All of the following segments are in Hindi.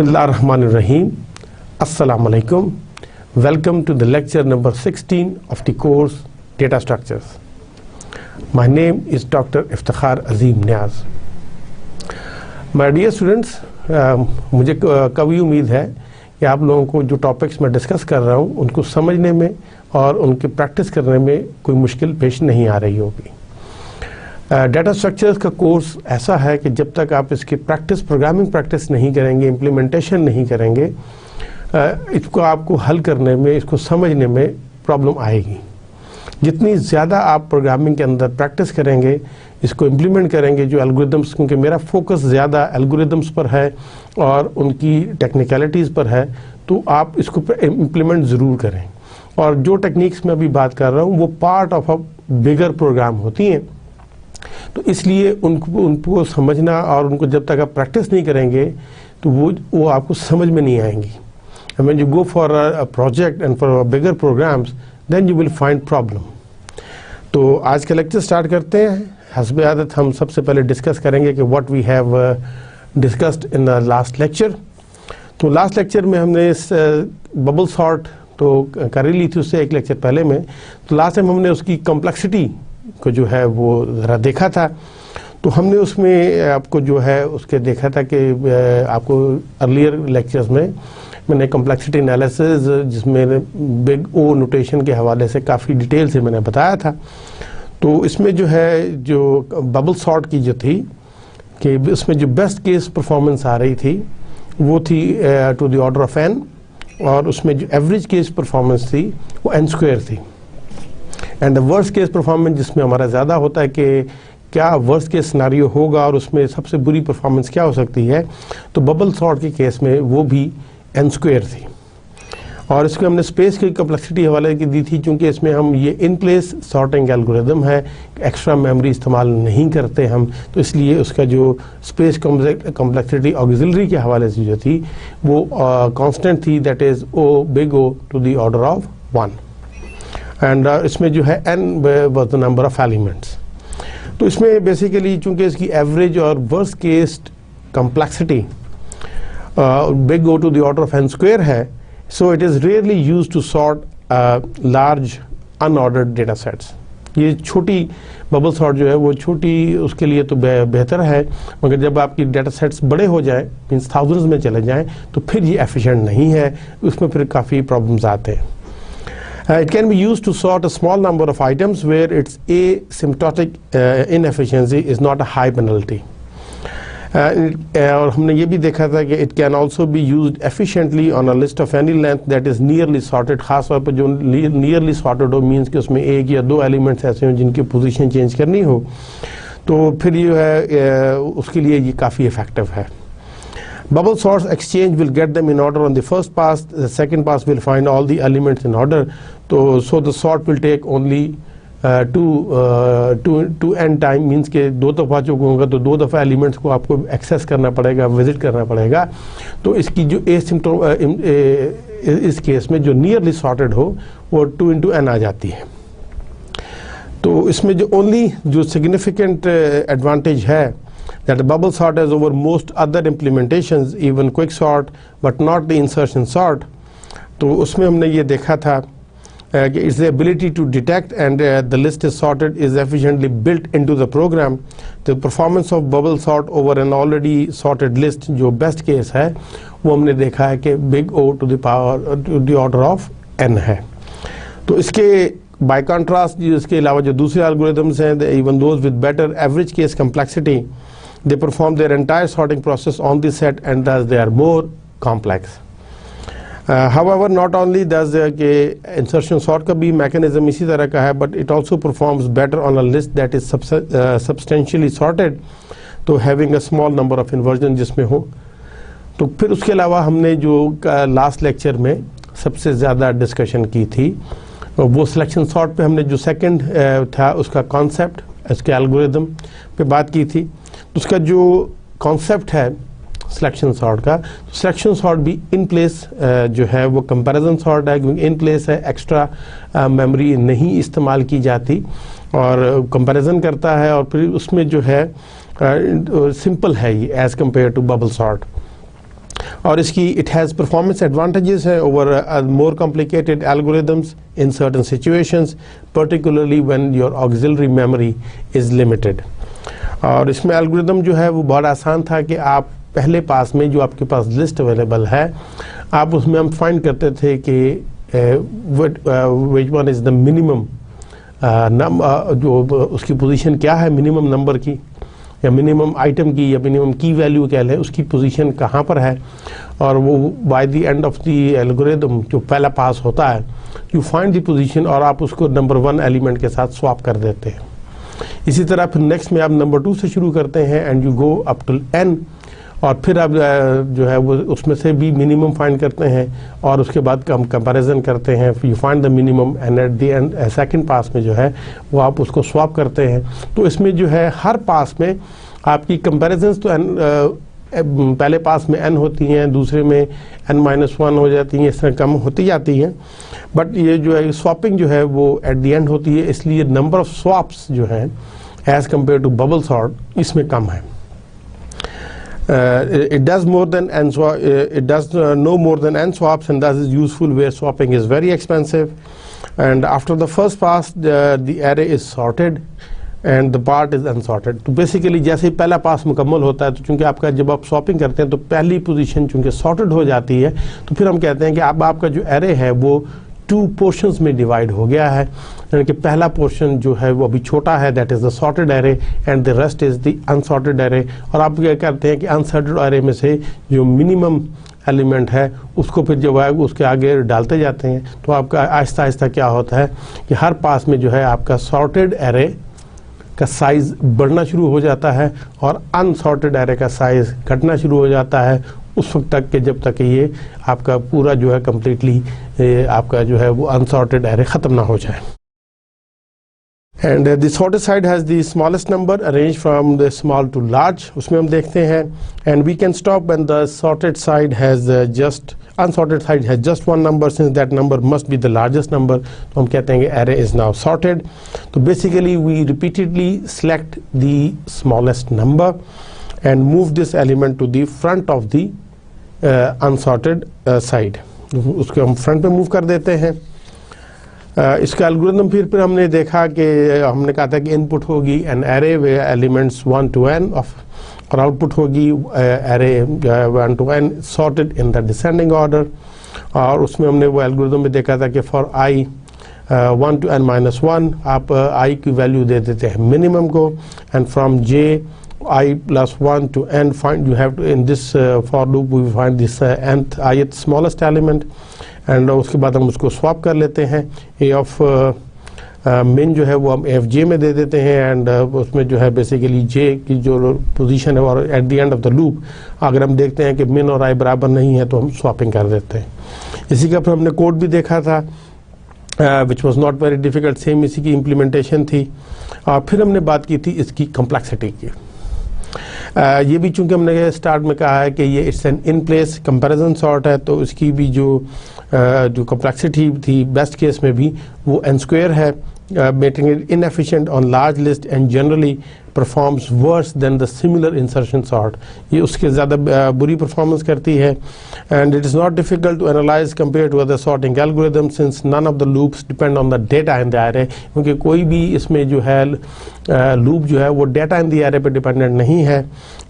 Bismillahirrahmanirrahim. Assalamu alaikum. Welcome to the lecture number 16 of the course Data Structures. My name is Dr. Iftikhar Azim Niaz. My dear students, मुझे कभी उम्मीद है कि आप लोगों को जो टॉपिक्स मैं डिस्कस कर रहा हूँ उनको समझने में और उनकी प्रैक्टिस करने में कोई मुश्किल पेश नहीं आ रही होगी। डाटा स्ट्रक्चर्स का कोर्स ऐसा है कि जब तक आप इसकी प्रैक्टिस, प्रोग्रामिंग प्रैक्टिस नहीं करेंगे, इम्प्लीमेंटेशन नहीं करेंगे, इसको आपको हल करने में, इसको समझने में प्रॉब्लम आएगी। जितनी ज़्यादा आप प्रोग्रामिंग के अंदर प्रैक्टिस करेंगे, इसको इम्प्लीमेंट करेंगे, जो एल्गोरिदम्स, क्योंकि मेरा फोकस ज़्यादा एल्गोरिदम्स पर है और उनकी टेक्निकलिटीज़ पर है, तो आप इसको इम्प्लीमेंट ज़रूर करें। और जो टेक्निक्स मैं अभी बात कर रहा हूँ वो part of a bigger program होती हैं, तो इसलिए उनको समझना और उनको जब तक आप प्रैक्टिस नहीं करेंगे तो वो आपको समझ में नहीं आएंगी। When you go for a project and for bigger programs, then you will find problem. तो आज का लेक्चर स्टार्ट करते हैं। हस्बे आदत हम सबसे पहले डिस्कस करेंगे कि what we have discussed in the last lecture. तो लास्ट लेक्चर में हमने इस बबल सॉर्ट तो कर ली थी उससे एक लेक्चर पहले में। तो लास्ट टाइम हमने उसकी कॉम्प्लेक्सिटी को जो है वो ज़रा देखा था। तो हमने उसमें आपको जो है उसके देखा था कि आपको अर्लियर लेक्चर्स में मैंने कॉम्प्लेक्सिटी एनालिसिस, जिसमें बिग ओ नोटेशन के हवाले से काफ़ी डिटेल से मैंने बताया था। तो इसमें जो है जो बबल सॉर्ट की जो थी कि उसमें जो बेस्ट केस परफॉर्मेंस आ रही थी वो थी to the order of n, और उसमें जो एवरेज केस परफॉर्मेंस थी वो n स्क्वायर थी। And the worst case performance जिसमें हमारा ज़्यादा होता है कि क्या वर्स्ट केस सिनारियो होगा और उसमें सबसे बुरी परफॉर्मेंस क्या हो सकती है, तो बबल सॉर्ट के केस में वो भी n स्क्वायर थी। और इसको हमने स्पेस की कॉम्प्लेक्सिटी हवाले की दी थी, क्योंकि इसमें हम ये इन प्लेस सॉर्टिंग एल्गोरिदम है, एक्स्ट्रा मेमोरी इस्तेमाल नहीं करते हम, तो इसलिए उसका जो स्पेस कॉम्प्लेक्सिटी ऑक्सिलरी के हवाले से जो थी वो कांस्टेंट थी, that is O big O to the order of 1। And इसमें जो है n was the number of elements. तो इसमें बेसिकली चूँकि इसकी एवरेज और worst case complexity big O to the order of n square है, so it is rarely use to sort large unordered data sets. ये छोटी बबल सॉर्ट जो है वो छोटी उसके लिए तो बेहतर है, मगर जब आपकी डेटा सेट्स बड़े हो जाए, मीन्स थाउजेंड्स में चले जाएं, तो फिर ये एफिशिएंट नहीं है, उसमें फिर काफ़ी प्रॉब्लम्स आते हैं। It can be used to sort a small number of items where its asymptotic inefficiency is not a high penalty. और हमने ये भी देखा था कि it can also be used efficiently on a list of any length that is nearly sorted। खास तौर पर जो nearly sorted हो, मीन्स कि उसमें एक या दो एलिमेंट्स ऐसे हों जिनकी पोजीशन चेंज करनी हो, तो फिर ये है उसके लिए ये काफ़ी इफेक्टिव है। Bubble sorts exchange will get them in order on the first pass. The second pass will find all the elements in order. So the sort will take only two n time, means के दो दफ़ा जो होगा तो दो दफ़ा एलिमेंट्स को आपको एक्सेस करना पड़ेगा, विजिट करना पड़ेगा। तो इसकी जो इस केस में जो नियरली सॉर्टेड हो वो 2 into n आ जाती है। तो इसमें जो ओनली जो सिग्निफिकेंट एडवांटेज है that the bubble sort has over most other implementations, even quick sort, but not the insertion sort। तो उसमें हमने ये देखा था कि it's the ability to detect and the list is sorted is efficiently built into the program। The performance of bubble sort over an already sorted list, जो best case है, वो हमने देखा है कि big O to the power to the order of n है। तो इसके by contrast इसके अलावा जो दूसरे algorithms हैं, even those with better average case complexity, they perform their entire sorting process on the set and thus they are more complex। However, not only does the insertion sort का भी mechanism इसी तरह का है, but it also performs better on a list that is substantially sorted, तो having a small number of inversions जिसमें हो। तो फिर उसके अलावा हमने जो लास्ट लेक्चर में सबसे ज़्यादा डिस्कशन की थी वो सिलेक्शन सॉर्ट पे हमने जो सेकंड था उसका कॉन्सेप्ट, इसके एल्गोरिदम पे बात की थी। उसका जो कॉन्सेप्ट है सिलेक्शन सॉर्ट का, तो सिलेक्शन सॉर्ट भी इन प्लेस जो है वो कंपैरिजन सॉर्ट है, क्योंकि इन प्लेस है, एक्स्ट्रा मेमोरी नहीं इस्तेमाल की जाती और कंपैरिजन करता है, और फिर उसमें जो है सिंपल है ये as compare to bubble sort. और इसकी इट हैज़ परफॉर्मेंस एडवांटेजेस है over more complicated algorithms in certain situations, particularly when your auxiliary memory is limited. और इसमें एल्गोरिदम जो है वो बहुत आसान था कि आप पहले पास में जो आपके पास लिस्ट अवेलेबल है, आप उसमें हम फाइंड करते थे कि which one is the minimum जो उसकी पोजीशन क्या है मिनिमम नंबर की, या मिनिमम आइटम की, या मिनिमम की वैल्यू क्या है, उसकी पोजीशन कहाँ पर है। और वो bye the end of the algorithm जो पहला पास होता है, यू फाइंड द पोजीशन और आप उसको नंबर 1 एलिमेंट के साथ स्वैप कर देते हैं। इसी तरह फिर नेक्स्ट में आप नंबर 2 से शुरू करते हैं and you go up to n, और फिर आप जो है वो उसमें से भी मिनिमम फाइंड करते हैं और उसके बाद हम कंपैरिजन करते हैं, you find the minimum and at the end second पास में जो है वो आप उसको स्वैप करते हैं। तो इसमें जो है हर पास में आपकी कंपैरिजन्स तो पहले पास में n होती हैं, दूसरे में n-1 हो जाती हैं, इस तरह कम होती जाती हैं, बट ये जो है स्वैपिंग जो है वो एट द एंड होती है, इसलिए नंबर ऑफ स्वैप्स जो है as compare to bubble sort इसमें कम है। It does no more than n swaps, and thus is useful where swapping is very expensive. And after the first pass, the array is sorted and the part is unsorted. तो बेसिकली जैसे ही पहला पास मुकम्मल होता है, तो चूंकि आपका जब आप स्वैपिंग करते हैं तो पहली पोजीशन चूंकि सॉर्टेड हो जाती है, तो फिर हम कहते हैं कि अब आपका जो एरे है वो 2 पोर्शंस में डिवाइड हो गया है, यानी कि पहला पोर्शन जो है वो अभी छोटा है, that is the sorted array, and the rest is the unsorted array. और आप क्या करते हैं कि अनसॉर्टेड एरे में से जो मिनिमम एलिमेंट है उसको फिर जो है उसके आगे डालते जाते हैं। तो आपका आहिस्ता आहिस्ता क्या होता है कि हर पास में जो है आपका सॉर्टेड एरे का साइज़ बढ़ना शुरू हो जाता है और अनसॉर्टेड एरे का साइज़ घटना शुरू हो जाता है उस वक्त तक कि जब तक ये आपका पूरा जो है कम्प्लीटली आपका जो है वो अनसॉर्टेड एरे ख़त्म ना हो जाए। And the sorted side has the smallest number arrange from the small to large, उसमें हम देखते हैं and we can stop when the sorted side has just unsorted side has just 1 number, since that number must be the largest number. तो हम कहते हैं कि एरे इज़ नाउ सॉर्टेड। तो basically we repeatedly select the smallest number and move this element to the front of the unsorted side, उसको हम फ्रंट पे मूव कर देते हैं। इसका एल्गोरिथम फिर हमने देखा कि हमने कहा था कि इनपुट होगी an array way elements 1 to n और आउटपुट होगी array 1 to n sorted in the descending order. और उसमें हमने वो एल्गोरिथम में देखा था कि फॉर i 1 to n-1 आप i की वैल्यू दे देते हैं मिनिमम को, and from j I plus 1 to n find you have to in this for loop we find this nth ith smallest element, and उसके बाद हम उसको swap कर लेते हैं। a of min जो है वो हम f j में दे देते हैं, एंड उसमें जो है बेसिकली j की जो पोजीशन है और at the end of the loop अगर हम देखते हैं कि min और i बराबर नहीं है तो हम स्वैपिंग कर देते हैं। इसी का फिर हमने कोड भी देखा था which was not very difficult, same इसी की इम्प्लीमेंटेशन थी। फिर हमने बात की थी इसकी कम्प्लेक्सिटी की। ये भी चूंकि हमने स्टार्ट में कहा है कि ये it's an in place comparison sort है, तो इसकी भी जो कम्प्लेक्सिटी थी बेस्ट केस में भी वो n² है, making it inefficient on large list and generally performs worse than the similar insertion sort. ये उसके ज़्यादा बुरी परफॉर्मेंस करती है। And it is not difficult to analyse compare to other sorting algorithm since none of the loops depend on the data in the array, क्योंकि कोई भी इसमें जो है लूप जो है वो डेटा इन द एरे पे डिपेंडेंट नहीं है।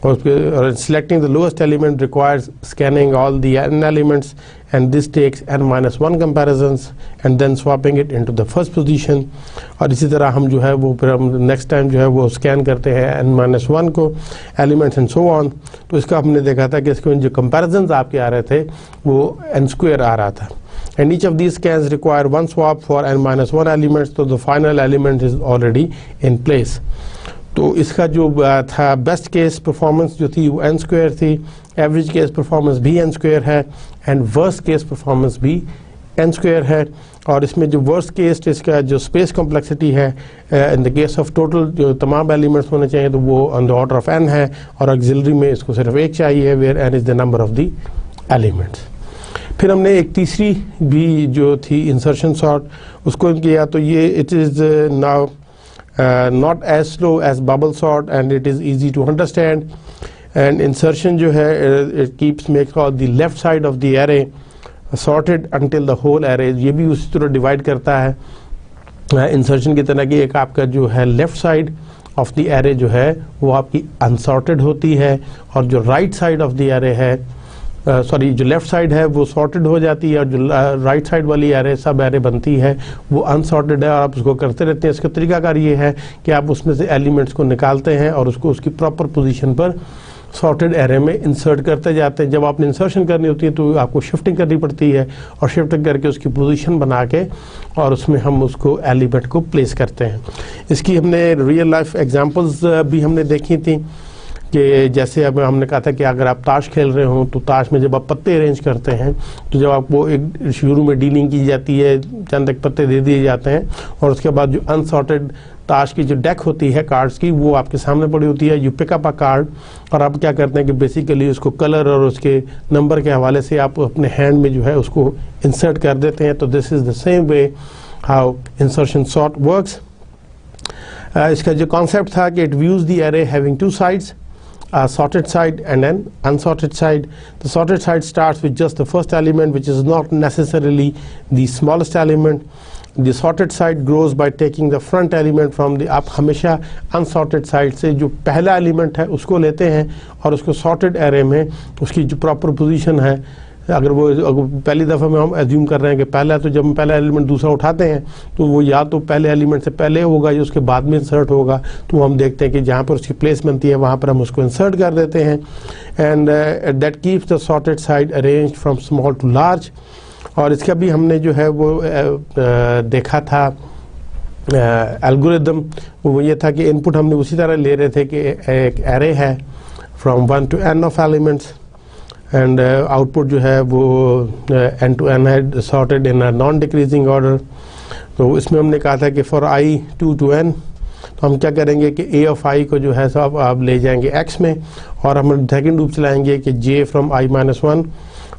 और selecting the lowest element requires scanning all the n elements and this takes n-1 comparisons and then swapping it into the first position। और इसी तरह हम जो है वो फिर हम नेक्स्ट टाइम जो है वो स्कैन करते हैं n-1 को एलिमेंट्स एंड सो ऑन। तो इसका हमने देखा था कि इसके जो comparisons आपके आ रहे थे वो n² आ रहा था, and each of these scans require 1 swap for n-1 elements, so the final element is already in place। तो इसका जो था बेस्ट केस परफॉर्मेंस जो थी वो n² थी, एवरेज केस परफॉर्मेंस भी n² है, एंड वर्स्ट केस परफॉर्मेंस भी n² है। और इसमें जो वर्स्ट केस इसका जो स्पेस कॉम्प्लेक्सिटी है in the case of total जो तमाम एलिमेंट्स होने चाहिए तो वो on the order of n है, और ऑक्सिलरी में इसको सिर्फ एक चाहिए where n is the number of the elements. फिर हमने एक तीसरी भी जो थी इंसर्शन सॉर्ट उसको किया, तो ये it is now not as slow as bubble sort and it is easy to understand। And insertion जो है it keeps make the left side of the array sorted until the whole array, ये भी उसी तरह डिवाइड करता है इंसर्शन की तरह कि एक आपका जो है left side of the array जो है वो आपकी अनसॉर्टेड होती है, और जो right side of the array है जो लेफ्ट साइड है वो सॉर्टेड हो जाती है, और जो राइट साइड वाली एरे सब एरे बनती है वो अनसॉर्टेड है, और आप उसको करते रहते हैं। इसका तरीकाकार ये है कि आप उसमें से एलिमेंट्स को निकालते हैं और उसको उसकी प्रॉपर पोजीशन पर सॉर्टेड एरे में इंसर्ट करते जाते हैं। जब आपने इंसर्शन करनी होती है तो आपको शिफ्टिंग करनी पड़ती है, और शिफ्टिंग करके उसकी पोजीशन बना के और उसमें हम उसको एलिमेंट को प्लेस करते हैं। इसकी हमने रियल लाइफ एग्जांपल्स भी हमने देखी थी कि जैसे अब हमने कहा था कि अगर आप ताश खेल रहे हो तो ताश में जब आप पत्ते अरेंज करते हैं तो जब आपको एक शुरू में डीलिंग की जाती है, चंद एक पत्ते दे दिए जाते हैं, और उसके बाद जो अनसॉर्टेड ताश की जो डेक होती है कार्ड्स की वो आपके सामने पड़ी होती है। You pick up a card, और आप क्या करते हैं कि बेसिकली उसको कलर और उसके नंबर के हवाले से आप अपने हैंड में जो है उसको इंसर्ट कर देते हैं। तो this is the same way how insertion sort works. इसका जो कॉन्सेप्ट था कि it views the array having two sides, a sorted side and an unsorted side. The sorted side starts with just the first element, which is not necessarily the smallest element. The sorted side grows by taking the front element from the, आप हमेशा unsorted side से जो पहला element है उसको लेते हैं और उसको sorted array में उसकी जो proper position है, अगर पहली दफ़ा में हम एज्यूम कर रहे हैं कि पहला, तो जब हम पहला एलिमेंट दूसरा उठाते हैं तो वो या तो पहले एलिमेंट से पहले होगा या उसके बाद में इंसर्ट होगा, तो हम देखते हैं कि जहाँ पर उसकी प्लेस बनती है वहाँ पर हम उसको इंसर्ट कर देते हैं। And that keeps the sorted side arranged from small to large. और इसका भी हमने जो है वो देखा था एल्गोरिदम, वो ये था कि इनपुट हमने उसी तरह ले रहे थे कि एक एरे है from 1 to n of elements, and output जो है वो n to n है sorted in a non decreasing order. तो इसमें हमने कहा था कि फॉर i 2 to n तो हम क्या करेंगे कि a ऑफ i को जो है सब आप ले जाएंगे x में, और हम सेकेंड लूप चलाएंगे कि j from i minus 1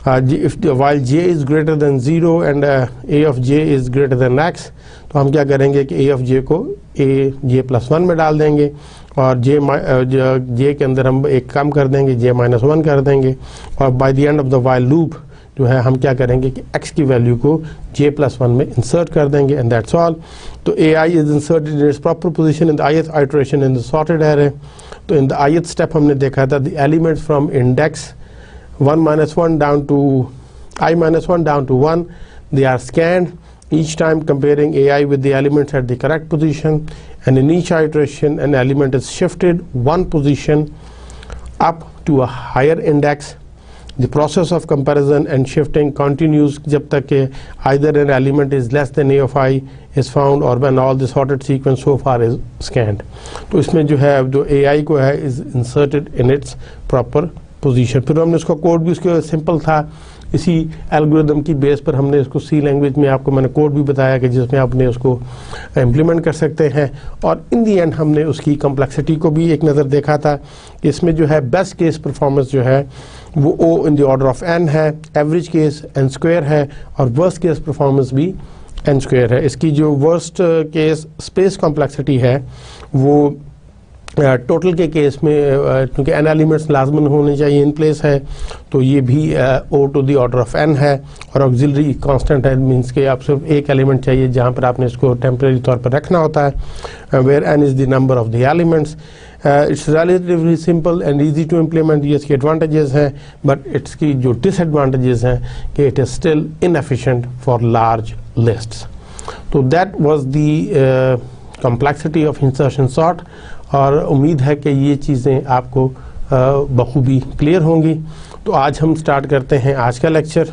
while j is greater than 0 and a of j is greater than x, तो हम क्या करेंगे कि a of j को j plus 1 में डाल देंगे, और j के अंदर हम एक कम कर देंगे, j minus 1 कर देंगे, और bye the end of the while loop जो है हम क्या करेंगे कि x की वैल्यू को j plus 1 में इंसर्ट कर देंगे, एंड दैट्स ऑल। तो ai is inserted in its proper position in the ith iteration in the sorted array। तो इन द ith स्टेप हमने देखा था the elements from index 1 minus 1 down to I minus 1 down to 1, they are scanned, each time comparing AI with the elements at the correct position, and in each iteration an element is shifted one position up to a higher index. The process of comparison and shifting continues जब तक कि either an element is less than a of I is found or when all the sorted sequence so far is scanned। तो इसमें जो है जो AI को है is inserted in its proper position. फिर हमने उसका कोड भी उसके सिंपल था, इसी एल्गोरिदम की बेस पर हमने इसको सी लैंग्वेज में आपको मैंने कोड भी बताया कि जिसमें आपने उसको इम्प्लीमेंट कर सकते हैं, और इन दी एंड हमने उसकी कम्प्लेक्सिटी को भी एक नज़र देखा था। इसमें जो है बेस्ट केस परफॉर्मेंस जो है वो O in the order of n है, एवरेज केस n स्क्वायर है, और वर्स्ट केस परफॉर्मेंस भी n स्क्वायर है। इसकी जो वर्स्ट केस स्पेस कॉम्प्लेक्सिटी है वो टोटल के केस में क्योंकि n एलिमेंट्स लाजमन होने चाहिए इन प्लेस है, तो ये भी O to the order of n है, और ऑक्सिलरी कांस्टेंट है, मींस के आप सिर्फ एक एलिमेंट चाहिए जहाँ पर आपने इसको टेम्परेरी तौर पर रखना होता है, where n is the number of the elements. It's relatively simple and easy to implement. ये इसके एडवांटेजेस हैं, बट इसकी जो डिसएडवांटेजेस हैं कि it is still inefficient for large lists. तो that was the complexity of insertion sort, और उम्मीद है कि ये चीज़ें आपको बखूबी क्लियर होंगी। तो आज हम स्टार्ट करते हैं आज का लेक्चर।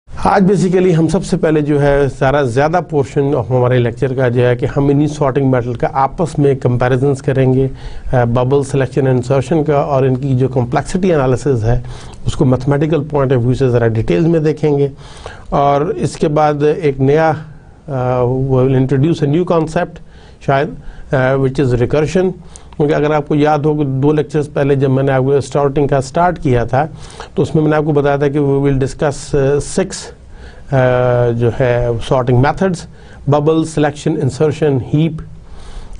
आज बेसिकली हम सबसे पहले जो है सारा ज़्यादा पोर्शन ऑफ हमारे लेक्चर का जो है कि हम इन्हीं सॉर्टिंग मेथड का आपस में कंपैरिजंस करेंगे, बबल सिलेक्शन एंड इंसर्शन का, और इनकी जो कॉम्प्लेक्सिटी एनालिसिस है उसको मैथमेटिकल पॉइंट ऑफ व्यू से ज़रा डिटेल्स में देखेंगे। और इसके बाद एक नया will introduce a new concept शायद विच इज़ रिकर्शन, क्योंकि अगर आपको याद हो कि 2 लेक्चर्स पहले जब मैंने आपको सॉर्टिंग का स्टार्ट किया था तो उसमें मैंने आपको बताया था कि वी विल डिस्कस 6 जो है sorting methods, bubble, selection, insertion, heap,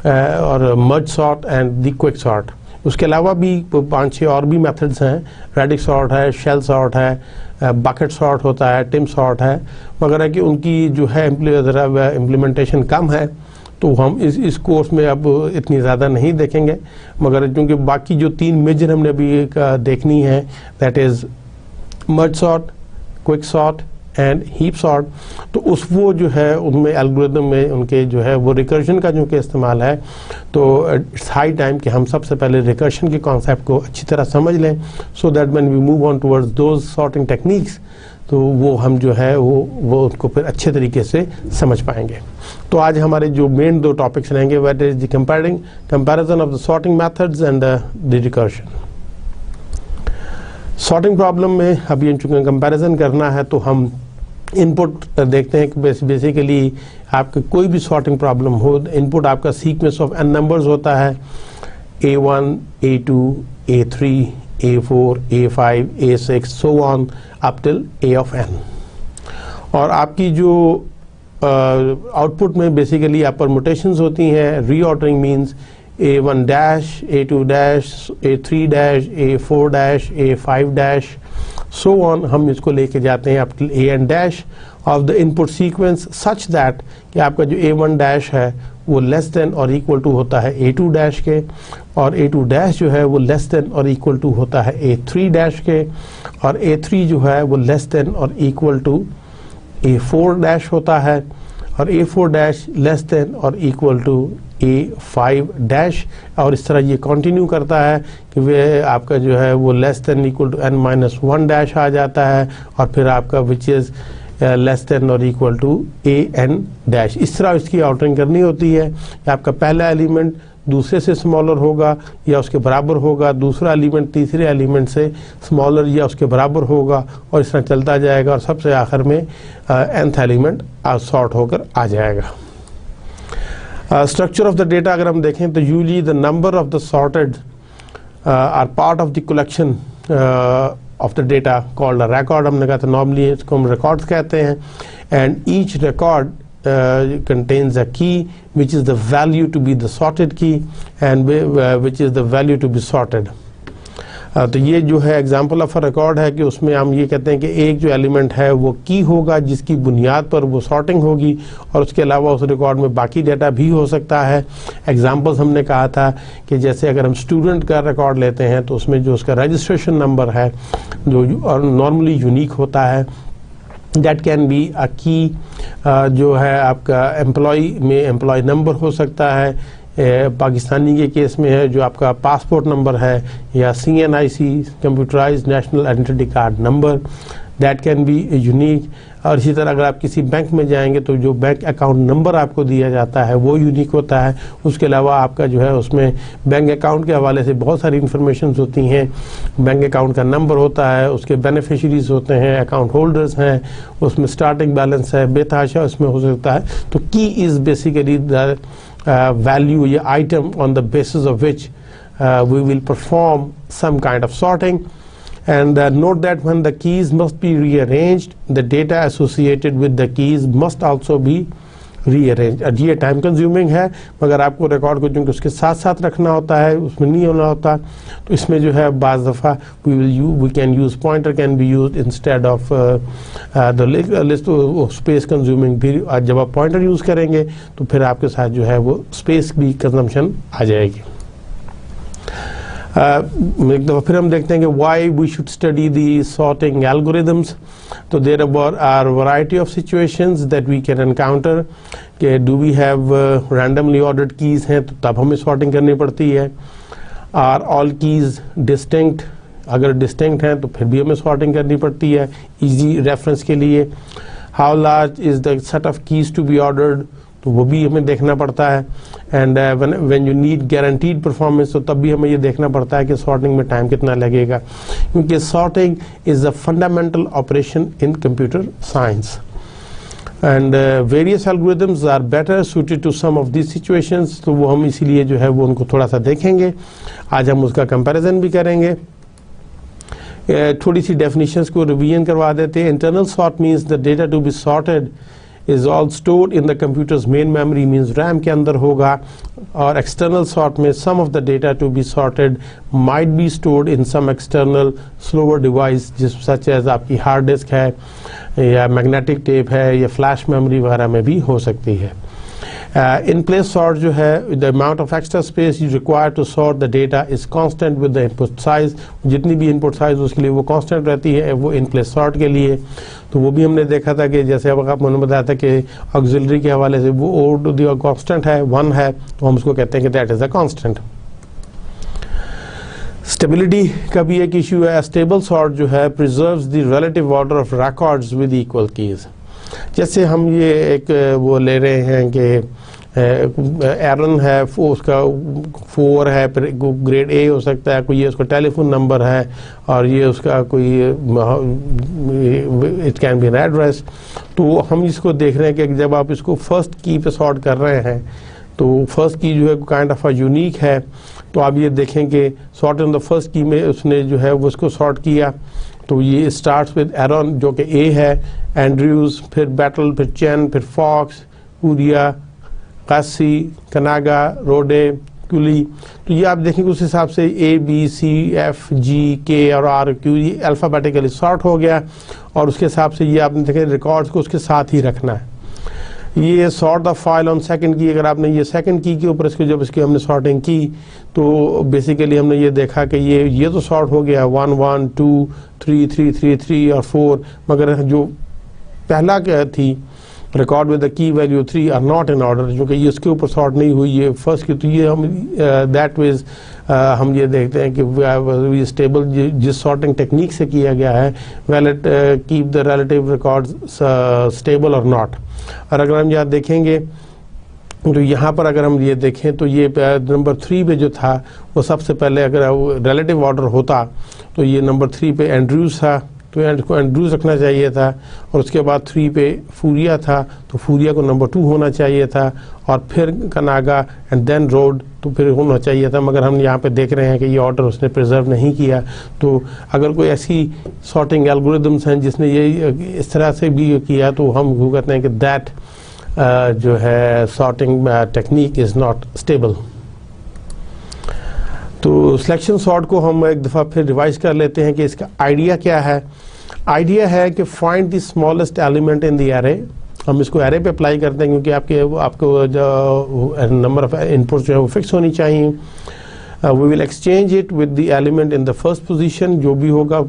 और merge sort and the quick sort. उसके अलावा भी 5-6 और भी मेथड्स हैं, रेडिक्स सॉर्ट है, शेल सॉर्ट है, बकेट सॉर्ट होता है, टिम सॉर्ट है वगैरह की उनकी जो है इम्प्लीमेंटेशन कम है, तो हम इस कोर्स में अब इतनी ज़्यादा नहीं देखेंगे। मगर क्योंकि बाकी जो 3 मेजर हमने अभी देखनी है, that is merge sort, quick sort and heap sort, तो वो जो है उनमें एल्गोरिदम में उनके जो है वो रिकर्जन का जो कि इस्तेमाल है, तो इट्स हाई टाइम कि हम सबसे पहले रिकर्शन के कॉन्सेप्ट को अच्छी तरह समझ लें, so that when we move on towards those sorting techniques, तो वो हम जो है वो उसको फिर अच्छे तरीके से समझ पाएंगे। तो आज हमारे जो मेन 2 टॉपिक्स रहेंगे, that is the comparison of the sorting methods and the recursion. Sorting problem में अभी चूंकि कंपैरिजन करना है, तो हम इनपुट देखते हैं कि बेसिकली आपका कोई भी सॉर्टिंग प्रॉब्लम हो, इनपुट आपका सीक्वेंस ऑफ n नंबर्स होता है, A1, A2, A3, A4, A5, A6 so on up till A of n। और आपकी जो आउटपुट में बेसिकली आप परमुटेशंस होती हैं। Reordering means A1 dash, A2 dash, A3 dash, A4 dash, A5 dash so on, हम इसको लेके जाते हैं up till AN dash of the input sequence such that कि आपका जो A1 डैश है वो लेस देन और इक्वल टू होता है A2 डैश के, और A2 डैश जो है वो लेस देन और इक्वल टू होता है A3 डैश के, और A3 जो है वो लेस देन और इक्वल टू A4 डैश होता है, और A4 डैश लेस देन और इक्वल टू A5 डैश, और इस तरह ये कंटिन्यू करता है कि वे आपका जो है वो less than equal to n-1 dash आ जाता है, और फिर आपका विच इज़ लेस देन और इक्वल टू AN डैश। इस तरह इसकी आउटरिंग करनी होती है कि आपका पहला एलिमेंट दूसरे से स्मॉलर होगा या उसके बराबर होगा, दूसरा एलिमेंट तीसरे एलिमेंट से स्मॉलर या उसके बराबर होगा, और इस तरह चलता जाएगा, और सबसे आखिर में nth एलिमेंट सॉर्ट होकर आ जाएगा। स्ट्रक्चर ऑफ द डेटा अगर हम देखें तो usually the number of the sorted are part of the collection of the data called a record. हमने कहा था नॉर्मली इसको हम रिकॉर्ड्स कहते हैं, and each record contains a key which is the value to be the sorted key and which is the value to be sorted। तो ये जो है एग्जांपल ऑफ अ रिकॉर्ड है कि उसमें हम ये कहते हैं कि एक जो एलिमेंट है वो की होगा जिसकी बुनियाद पर वो सॉर्टिंग होगी, और उसके अलावा उस रिकॉर्ड में बाकी डेटा भी हो सकता है। एग्जांपल्स हमने कहा था कि जैसे अगर हम स्टूडेंट का रिकॉर्ड लेते हैं तो उसमें जो उसका रजिस्ट्रेशन नंबर है जो नॉर्मली यूनिक होता है, दैट कैन बी अ की। जो है आपका एम्प्लॉय में एम्प्लॉय नंबर हो सकता है, पाकिस्तानी के केस में है जो आपका पासपोर्ट नंबर है, या CNIC computerised national identity card number, that can be unique. और इसी तरह अगर आप किसी बैंक में जाएंगे तो जो बैंक अकाउंट नंबर आपको दिया जाता है वो यूनिक होता है। उसके अलावा आपका जो है उसमें बैंक अकाउंट के हवाले से बहुत सारी इंफॉर्मेशन होती हैं। बैंक अकाउंट का नंबर होता है, उसके बेनिफिशरीज होते हैं, अकाउंट होल्डर्स हैं, उसमें स्टार्टिंग बैलेंस है, बेतहाशा उसमें हो सकता है। तो की इज़ बेसिकली द value या item on the basis of which we will perform some kind of sorting, and note that when the keys must be rearranged, the data associated with the keys must also be rearranged। ये टाइम कंज्यूमिंग है, मगर आपको रिकॉर्ड को क्योंकि उसके साथ साथ रखना होता है, उसमें नहीं होना होता, तो इसमें जो है बाज़ दफ़ा we can use pointer can be used instead of the list। Space consuming भी जब आप पॉइंटर यूज़ करेंगे तो फिर आपके साथ जो है वो स्पेस भी कंजम्पशन आ जाएगी। एक दफ़ा फिर हम देखते हैं कि why we should study the sorting algorithms. तो there are variety of situations that we can encounter कि do we have randomly ordered keys हैं तो तब हमें सॉर्टिंग करनी पड़ती है। आर ऑल कीज़ डिस्टिंक्ट, अगर डिस्टिंक्ट हैं तो फिर भी हमें सॉर्टिंग करनी पड़ती है इजी रेफरेंस के लिए। How large is the set of keys to be ordered, तो वो भी हमें देखना पड़ता है। And when you need guaranteed performance, तो तब भी हमें ये देखना पड़ता है कि सॉर्टिंग में टाइम कितना लगेगा, क्योंकि sorting is a fundamental operation in computer science. And various algorithms are better suited to some of this situations, तो वो हम इसीलिए जो है वो उनको थोड़ा सा देखेंगे। आज हम उसका कंपैरिजन भी करेंगे। थोड़ी सी डेफिनेशंस को रिवीजन करवा देते हैं। Internal sort means the data to be sorted is all stored in the computer's main memory, means RAM के अंदर होगा, और external sort में some of the data to be sorted might be stored in some external slower device, such as आपकी hard disk है या magnetic tape है या flash memory वगैरह में भी हो सकती है। In place sort जो है, the amount of extra space you require to sort the data is constant with the input size, जितनी भी input size उसके लिए वो constant रहती है, वो in place sort के लिए। तो वो भी हमने देखा था कि जैसे अब आपने बताया था कि auxiliary के हवाले से वो O to the constant है, 1 है, तो हम उसको कहते हैं कि that is a constant। Stability का भी एक इशू है। स्टेबल सॉर्ट जो है preserves the relative order of records with equal keys. जैसे हम ये एक वो ले रहे हैं कि एरन है, उसका 4 है, फिर ग्रेड ए हो सकता है, कोई ये उसका टेलीफोन नंबर है और ये उसका कोई it can B an address. तो हम इसको देख रहे हैं कि जब आप इसको फर्स्ट की पे सॉर्ट कर रहे हैं तो फर्स्ट की जो है काइंड ऑफ यूनिक है। तो आप ये देखेंगे सॉर्ट इन द फर्स्ट की में उसने जो है वो उसको सॉर्ट किया, तो ये स्टार्ट्स विद एरन जो कि ए है, एंड्रयूज, फिर बैटल, फिर चैन, फिर फॉक्स, उरिया, कासी, कनागा, रोडे, कुली। तो ये आप देखेंगे उस हिसाब से A B C F G के और आर क्यू ये अल्फ़ाबेटिकली सॉर्ट हो गया, और उसके हिसाब से ये आपने देखें रिकॉर्ड्स को उसके साथ ही रखना है। ये sort the file on second की, अगर आपने ये सेकंड की के ऊपर इसको जब इसकी हमने सॉर्टिंग की तो बेसिकली हमने ये देखा कि ये तो सॉर्ट हो गया 1 1 2 3 3 3 3 और 4, मगर जो पहला क्या थी record with the key value 3 are not in order, क्योंकि ये इसके ऊपर सॉर्ट नहीं हुई ये फर्स्ट की। तो ये हम दैट मीन्स हम ये देखते हैं कि स्टेबल जिस सॉर्टिंग टेक्निक से किया गया है well it keep the relative records stable और नॉट। और अगर हम यहाँ देखेंगे तो यहाँ पर अगर हम ये देखें तो ये नंबर 3 पे जो था वो सबसे पहले अगर रिलेटिव ऑर्डर होता तो ये नंबर 3 पे एंड्रयूज था, तो एंड्रयूज रखना चाहिए था, और उसके बाद 3 पे फूरिया था तो फूरिया को नंबर 2 होना चाहिए था, और फिर कनागा एंड देन रोड तो फिर होना चाहिए था। मगर हम यहाँ पे देख रहे हैं कि ये ऑर्डर उसने प्रिजर्व नहीं किया। तो अगर कोई ऐसी सॉर्टिंग एल्गोरिदम्स हैं जिसने ये इस तरह से भी किया तो हम वो कहते हैं कि दैट जो है sorting technique is not stable. तो सिलेक्शन सॉर्ट को हम एक दफ़ा फिर रिवाइज कर लेते हैं कि इसका आइडिया क्या है। आइडिया है कि find the smallest element in the array. हम इसको एरे पे अप्लाई करते हैं क्योंकि आपको जो नंबर ऑफ इनपुट्स जो है वो फिक्स होनी चाहिए। We will exchange it with the element in the first position जो भी होगा,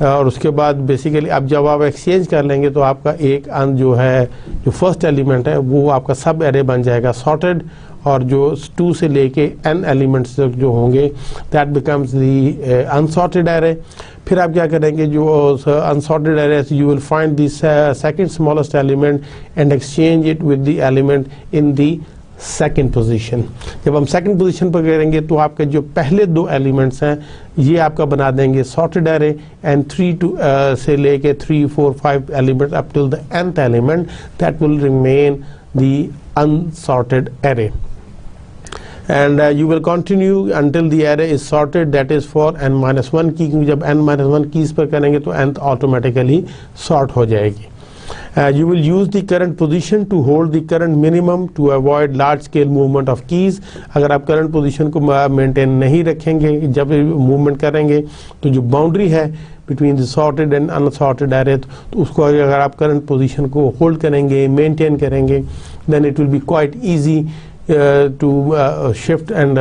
और उसके बाद बेसिकली अब जब आप एक्सचेंज कर लेंगे तो आपका एक जो है जो फर्स्ट एलिमेंट है वो आपका सब एरे बन जाएगा सॉर्टेड, और जो 2 से लेके n एलिमेंट्स जो होंगे that becomes the unsorted array. फिर आप क्या करेंगे, जो unsorted array you will find the second smallest element and exchange it with the element in the second position. जब हम सेकंड पोजीशन पर करेंगे तो आपके जो पहले 2 एलिमेंट्स हैं ये आपका बना देंगे सॉर्टेड एरे, एंड 3 से लेके 3 4 5 element up till the nth element that will remain the unsorted array. And you will continue until the array is sorted, that is for n-1 की, क्योंकि जब n-1 कीज पर करेंगे तो nth ऑटोमेटिकली सॉर्ट हो जाएगी। You will use the current position to hold the current minimum to avoid large scale movement of keys। अगर आप करंट पोजीशन को मेंटेन नहीं रखेंगे जब मूवमेंट करेंगे तो जो बाउंड्री है between the sorted and unsorted array तो उसको अगर आप करंट पोजीशन को होल्ड करेंगे मेंटेन करेंगे then it will be quite easy to shift and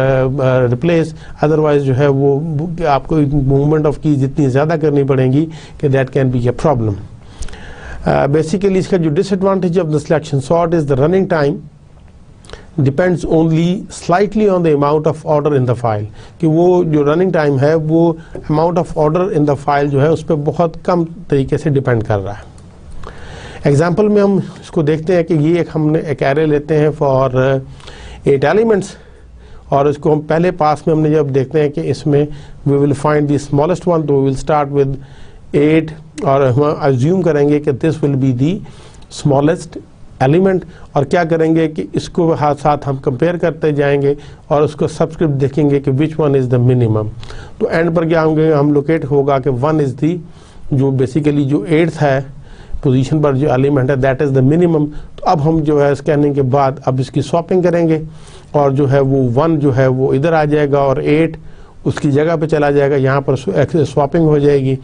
replace। Otherwise जो है वो आपको मूवमेंट ऑफ कीज जितनी ज़्यादा करनी पड़ेगी कि that can be a problem. Basically इसका जो disadvantage of the selection sort is the running time depends only slightly on the amount of order in the file, कि वो जो रनिंग टाइम है वो amount of order in the file जो है उस पर बहुत कम तरीके से डिपेंड कर रहा है। एग्जाम्पल में हम इसको देखते हैं कि ये हमने एक एरे लेते हैं फॉर 8 एलिमेंट्स, और इसको हम पहले पास में हमने जब देखते हैं कि इसमें we will find the smallest one, तो वी विल स्टार्ट विद 8 और हम अज्यूम करेंगे कि this will be the smallest element, और क्या करेंगे कि इसको साथ हम कंपेयर करते जाएंगे और उसको सबस्क्रिप्ट देखेंगे कि which one is the minimum. तो एंड पर क्या होंगे हम लोकेट होगा कि 1 इज़ दी जो बेसिकली जो 8th है पोजीशन पर जो एलिमेंट है दैट इज़ द मिनिमम। तो अब हम जो है स्कैनिंग के बाद अब इसकी स्वैपिंग करेंगे और जो है वो 1 जो है वो इधर आ जाएगा और 8 उसकी जगह पे चला जाएगा, यहाँ पर स्वैपिंग हो जाएगी।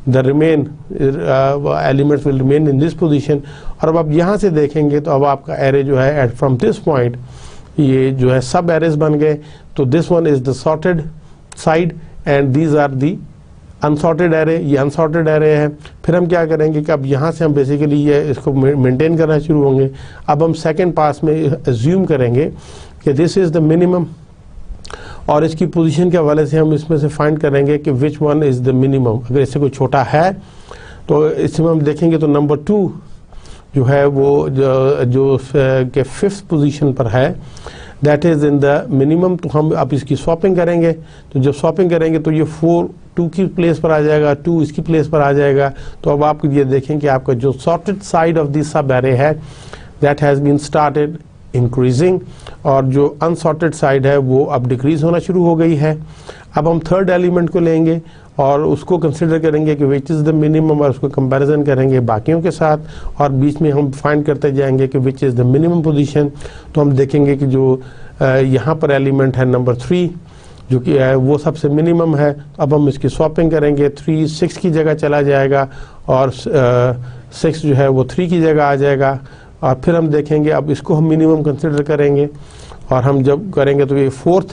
The remain elements will remain in this position. और अब आप यहाँ से देखेंगे तो अब आपका एरे जो है एट फ्रॉम दिस पॉइंट ये जो है सब एरेज बन गए। तो this one is the sorted side and these are the unsorted array, ये अनसॉर्टेड एरे है। फिर हम क्या करेंगे कि अब यहाँ से हम बेसिकली ये इसको मेंटेन करना शुरू होंगे। अब हम सेकंड पास में एज्यूम करेंगे कि दिस इज़ द मिनिमम और इसकी पोजीशन के हवाले से हम इसमें से फाइंड करेंगे कि which one is the minimum. अगर इससे कोई छोटा है तो इसमें हम देखेंगे तो नंबर 2 जो है वो जो के 5th पोजीशन पर है that is in the minimum. तो हम अब इसकी स्वैपिंग करेंगे। तो जब स्वैपिंग करेंगे तो ये 4 2 की प्लेस पर आ जाएगा, 2 इसकी प्लेस पर आ जाएगा। तो अब आप ये देखें कि आपका जो sorted side of this sub array है that has been started increasing और जो अनसॉर्टेड साइड है वो अब डिक्रीज होना शुरू हो गई है। अब हम थर्ड एलिमेंट को लेंगे और उसको कंसिडर करेंगे कि विच इज़ द मिनिमम और उसको कंपैरिजन करेंगे बाकियों के साथ और बीच में हम फाइंड करते जाएंगे कि which is the minimum position. तो हम देखेंगे कि जो यहाँ पर एलिमेंट है नंबर 3 जो कि है वो सबसे मिनिमम है। अब हम इसकी स्वैपिंग करेंगे, 3 6 की जगह चला जाएगा और 6 जो है वो 3 की जगह आ जाएगा। और फिर हम देखेंगे अब इसको हम मिनिमम कंसिडर करेंगे और हम जब करेंगे तो ये 4th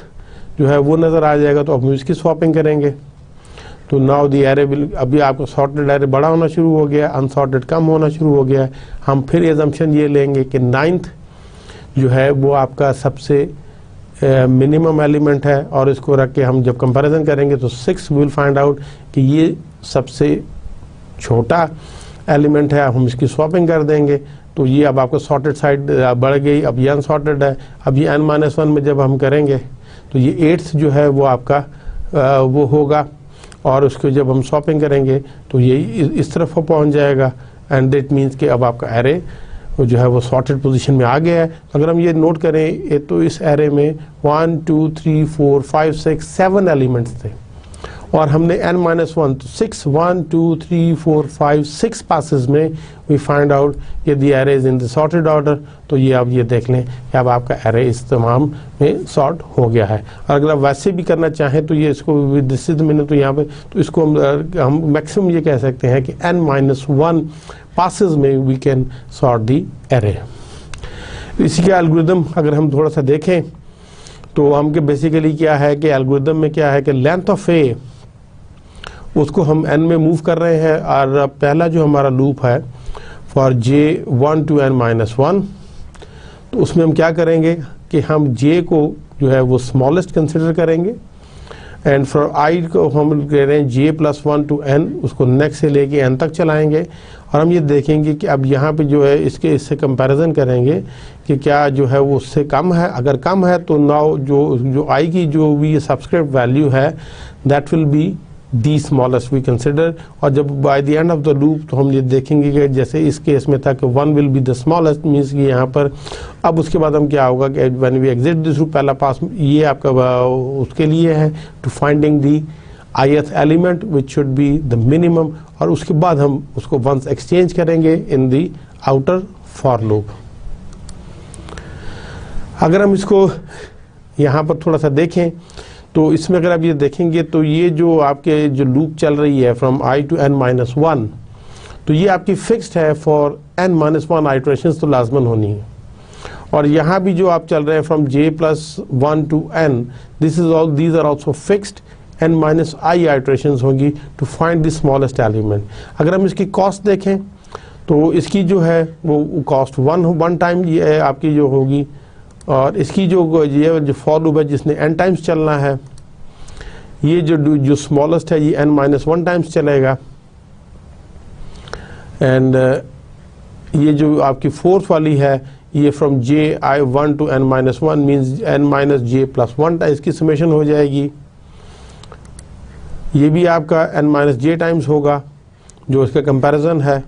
जो है वो नज़र आ जाएगा। तो अब हम इसकी स्वैपिंग करेंगे। तो नाउ दी एरे विल, अभी आपको सॉर्टेड एरे बड़ा होना शुरू हो गया, अनसॉर्टेड कम होना शुरू हो गया। हम फिर एजम्पशन ये लेंगे कि 9th जो है वो आपका सबसे मिनिमम एलिमेंट है और इसको रख के हम जब कंपैरिजन करेंगे तो 6 विल फाइंड आउट कि ये सबसे छोटा एलिमेंट है। हम इसकी स्वैपिंग कर देंगे तो ये अब आपको सॉर्टेड साइड बढ़ गई। अब ये अनसॉर्टेड है। अब ये n-1 में जब हम करेंगे तो ये 8th जो है वो आपका वो होगा और उसको जब हम स्वैपिंग करेंगे तो ये इस तरफ पहुंच जाएगा एंड दैट मीन्स कि अब आपका एरे जो है वो सॉर्टेड पोजीशन में आ गया है। अगर हम ये नोट करें तो इस एरे में 1 2 3 4 5 6 7 एलिमेंट्स थे और हमने n-1 तो 6 1 2 3 4 5 6 पासेस में वी फाइंड आउट ये दी array is in the sorted order. तो ये अब ये देख लें कि अब आपका एरे इस तमाम में सॉर्ट हो गया है। और अगर आप वैसे भी करना चाहें तो ये इसको विदित मैंने तो यहाँ पे तो इसको हम मैक्सिमम ये कह सकते हैं कि n-1 पासेस में we can sort the array. इसी के एल्गोरिदम अगर हम थोड़ा सा देखें तो हमके बेसिकली क्या है कि एल्गोरिदम में क्या है कि लेंथ ऑफ ए उसको हम n में मूव कर रहे हैं और पहला जो हमारा लूप है फॉर j1 to n-1 तो उसमें हम क्या करेंगे कि हम j को जो है वो स्मॉलेस्ट कंसिडर करेंगे एंड फॉर i को हम कह रहे हैं j+1 to n उसको नेक्स्ट से लेके n तक चलाएंगे और हम ये देखेंगे कि अब यहाँ पे जो है इससे कंपैरिजन करेंगे कि क्या जो है वो उससे कम है। अगर कम है तो नाउ जो i की जो भी सब्सक्रिप्ट वैल्यू है that will be the smallest we consider. और जब by the end of the loop तो हम ये देखेंगे कि जैसे इस केस में था कि 1 will be the smallest means कि यहाँ पर अब उसके बाद हम क्या होगा कि when we exit this loop पहला पास ये आपका उसके लिए है to finding the ith element which should be the minimum और उसके बाद हम उसको वंस एक्सचेंज करेंगे in the outer for loop. अगर हम इसको यहाँ पर थोड़ा सा देखें तो इसमें अगर आप ये देखेंगे तो ये जो आपके जो लूप चल रही है फ्रॉम i to n-1 तो ये आपकी फिक्स्ड है फॉर n-1 आइटरेशंस तो लाजमन होनी है। और यहाँ भी जो आप चल रहे हैं from j+1 to n these are also fixed n-i iterations होंगी to find the smallest element. अगर हम इसकी कॉस्ट देखें तो इसकी जो है वो कॉस्ट 1 टाइम ये आपकी जो होगी और इसकी जो फॉर लूप है जिसने n टाइम्स चलना है ये जो स्मॉलेस्ट है ये n-1 टाइम्स चलेगा एंड ये जो आपकी फोर्थ वाली है ये from j1 to n-1 means n-j+1 इसकी समेशन हो जाएगी। ये भी आपका n-j टाइम्स होगा जो इसका कंपैरिजन है।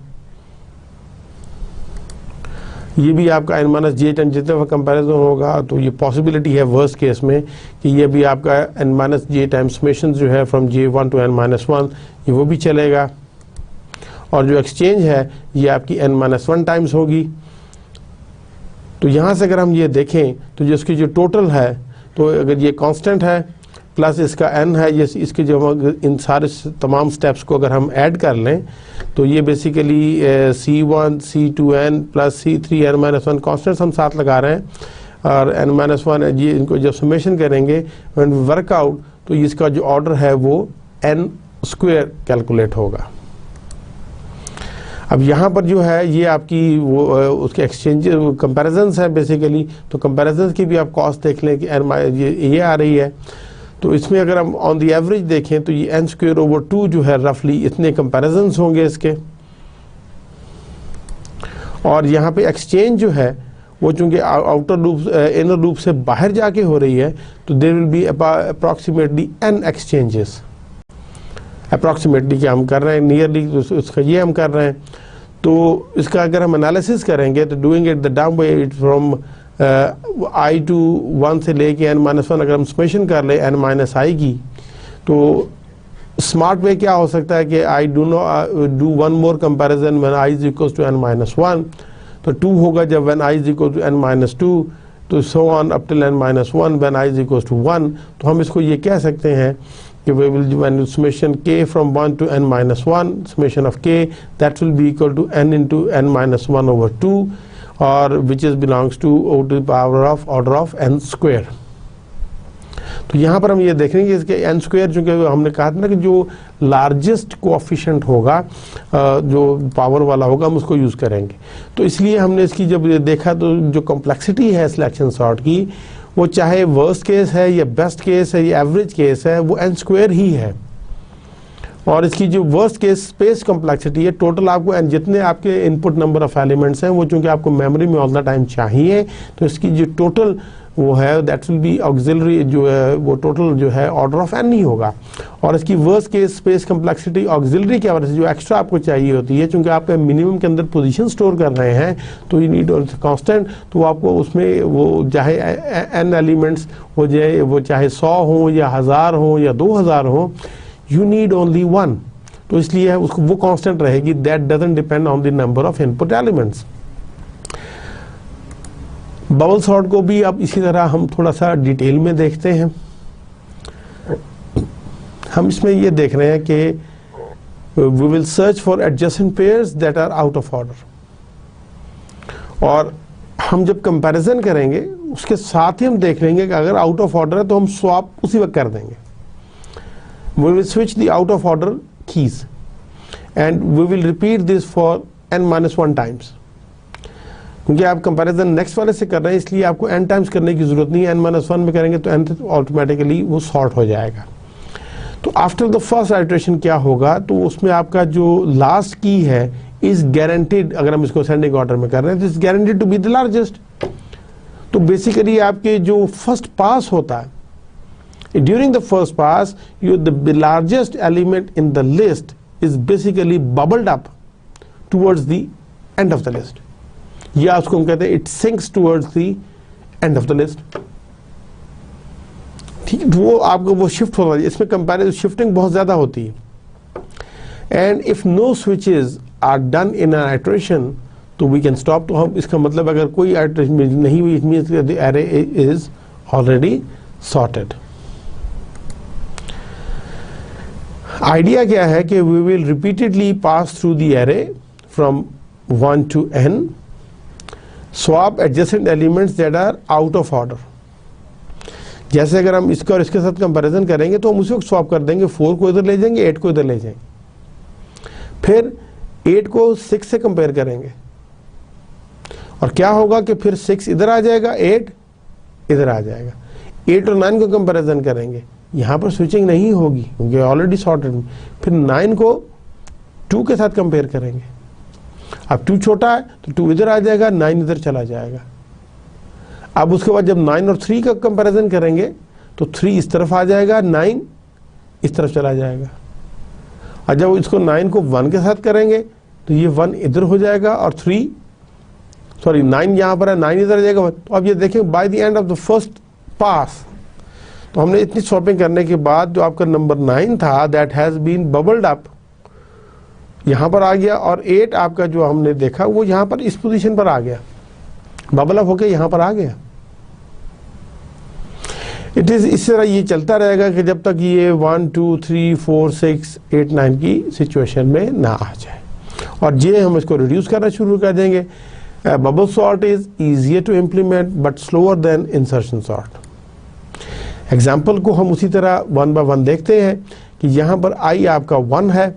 ये भी आपका n-j टाइम जितने का कंपैरिजन होगा तो ये पॉसिबिलिटी है वर्स्ट केस में कि ये भी आपका n-j टाइम समेशन जो है फ्रॉम j1 to n-1 ये वो भी चलेगा। और जो एक्सचेंज है ये आपकी n-1 टाइम्स होगी। तो यहाँ से अगर हम ये देखें तो जिसकी जो टोटल है, तो अगर ये कांस्टेंट है प्लस इसका n है, ये इसके जो इन सारे तमाम स्टेप्स को अगर हम ऐड कर लें तो ये basically C1 C2n plus C3n-1 constants हम साथ लगा रहे हैं, और n-1 ये इनको जब समेशन करेंगे व्हेन वी वर्क आउट तो इसका जो ऑर्डर है वो n स्क्वायर कैलकुलेट होगा। अब यहाँ पर जो है ये आपकी वो उसके एक्सचेंज कंपैरिजन्स है बेसिकली, तो कंपैरिजन्स की भी आप कॉस्ट देख लें कि ये आ रही है। तो इसमें अगर हम ऑन द एवरेज देखें तो ये n²/2 जो है रफली इतने कंपैरिजन्स होंगे इसके। और यहाँ पे एक्सचेंज जो है वो चूँकि आउटर लूप इनर लूप से बाहर जाके हो रही है तो there will be approximately n exchanges. Approximately क्या हम कर रहे हैं, नियरली उसका ये हम कर रहे हैं। तो इसका अगर हम एनालिसिस करेंगे तो doing it the down by from i to 1 से लेके n-1 अगर हम समेशन कर ले n-i की, तो स्मार्ट वे क्या हो सकता है कि I do one more comparison when I is equals to n-1, तो 2 होगा जब when I is equal to n-2, तो so on up till n-1 when I is equals to 1। तो हम इसको ये कह सकते हैं कि we will when summation k from 1 to n-1 summation of k that will be equal to n into n-1 over 2, और which is belongs to the power of order of n square। तो यहाँ पर हम ये देखेंगे इसके n स्क्वायर, चूँकि हमने कहा था ना कि जो लार्जेस्ट कोएफिशिएंट होगा जो पावर वाला होगा हम उसको यूज़ करेंगे। तो इसलिए हमने इसकी जब ये देखा तो जो कॉम्प्लेक्सिटी है सिलेक्शन सॉर्ट की, वो चाहे वर्स्ट केस है या बेस्ट केस है या एवरेज केस है, वो n स्क्वायर ही है। और इसकी जो वर्स्ट केस स्पेस कॉम्प्लेक्सिटी है, टोटल आपको जितने आपके इनपुट नंबर ऑफ एलिमेंट्स हैं वो चूँकि आपको मेमोरी में ऑल द टाइम चाहिए, तो इसकी जो टोटल वो है दैट विल बी ऑक्सिलरी, जो है वो टोटल जो है ऑर्डर ऑफ n ही होगा। और इसकी worst case space complexity auxiliary की वजह से जो एक्स्ट्रा आपको चाहिए होती है, चूँकि आप मिनिमम के अंदर पोजीशन स्टोर कर रहे हैं तो यू नीड कांस्टेंट, तो आपको उसमें वो चाहे n एलिमेंट्स वो चाहे 100 हो या 1000 हो या 2000 हो, यू नीड ओनली 1। तो इसलिए उसको वो कांस्टेंट रहेगी, that doesn't depend on the number of input elements. Bubble sort को भी अब इसी तरह हम थोड़ा सा डिटेल में देखते हैं। हम इसमें ये देख रहे हैं कि we will search for adjacent pairs that are out of order, और हम जब कंपैरिजन करेंगे उसके साथ ही हम देख लेंगे कि अगर आउट ऑफ ऑर्डर है तो हम स्वैप उसी वक्त कर देंगे। We will switch the out of order keys and we will repeat this for n-1 times। क्योंकि आप कंपैरिजन नेक्स्ट वाले से कर रहे हैं इसलिए आपको n टाइम्स करने की जरूरत नहीं है, n-1 में करेंगे तो n ऑटोमेटिकली वो सॉर्ट हो जाएगा। तो आफ्टर द फर्स्ट आइटरेशन क्या होगा, तो उसमें आपका जो लास्ट की है इज गारंटीड, अगर हम इसको सेंडिंग ऑर्डर में कर रहे हैं तो is guaranteed to be the largest. तो बेसिकली आपके जो फर्स्ट पास होता है, during the first pass the largest element in the list is basically bubbled up towards the end of the list, या उसको हम कहते हैं it sinks towards the end of the list। ठीक, वो आपको वो शिफ्ट होगा, इसमें कंपैरिजन शिफ्टिंग बहुत ज्यादा होती है। And if no switches are done in an iteration तो वी कैन स्टॉप। तो हम इसका मतलब अगर कोई आइटरेशन नहीं हुई, it means the array is already sorted. Idea क्या है कि we will repeatedly pass through the array from 1 to n, swap adjacent elements that are out of order. जैसे अगर हम इसका और इसके साथ कंपैरिजन करेंगे तो हम उसी वक्त स्वैप कर देंगे, 4 को इधर ले जाएंगे, 8 को इधर ले जाएंगे, फिर 8 को 6 से कंपेयर करेंगे और क्या होगा कि फिर 6 इधर आ जाएगा, 8 इधर आ जाएगा। 8 और 9 को कंपैरिजन करेंगे, यहाँ पर स्विचिंग नहीं होगी क्योंकि ऑलरेडी सॉर्टेड। फिर 9 को 2 के साथ कंपेयर करेंगे, अब 2 छोटा है तो 2 इधर आ जाएगा, 9 इधर चला जाएगा। अब उसके बाद जब 9 और 3 का कंपैरिजन करेंगे तो 3 इस तरफ आ जाएगा, 9 इस तरफ चला जाएगा। और जब इसको 9 को 1 के साथ करेंगे तो ये 1 इधर हो जाएगा और 9 यहाँ पर है, 9 इधर आ जाएगा। तो अब ये देखें by the end of the first pass, तो हमने इतनी स्वैपिंग करने के बाद जो आपका नंबर 9 था that has been bubbled up, यहाँ पर आ गया और 8 आपका जो हमने देखा वो यहाँ पर इस पोजीशन पर आ गया, बबल अप होके यहाँ पर आ गया। इट इज़ इस तरह ये चलता रहेगा कि जब तक ये 1 2 3 4 6 8 9 की सिचुएशन में ना आ जाए, और ये हम इसको रिड्यूस करना शुरू कर देंगे। Bubble sort is easier to implement but slower than insertion sort. Example को हम उसी तरह 1 बाय 1 देखते हैं कि यहाँ पर आई आपका 1 है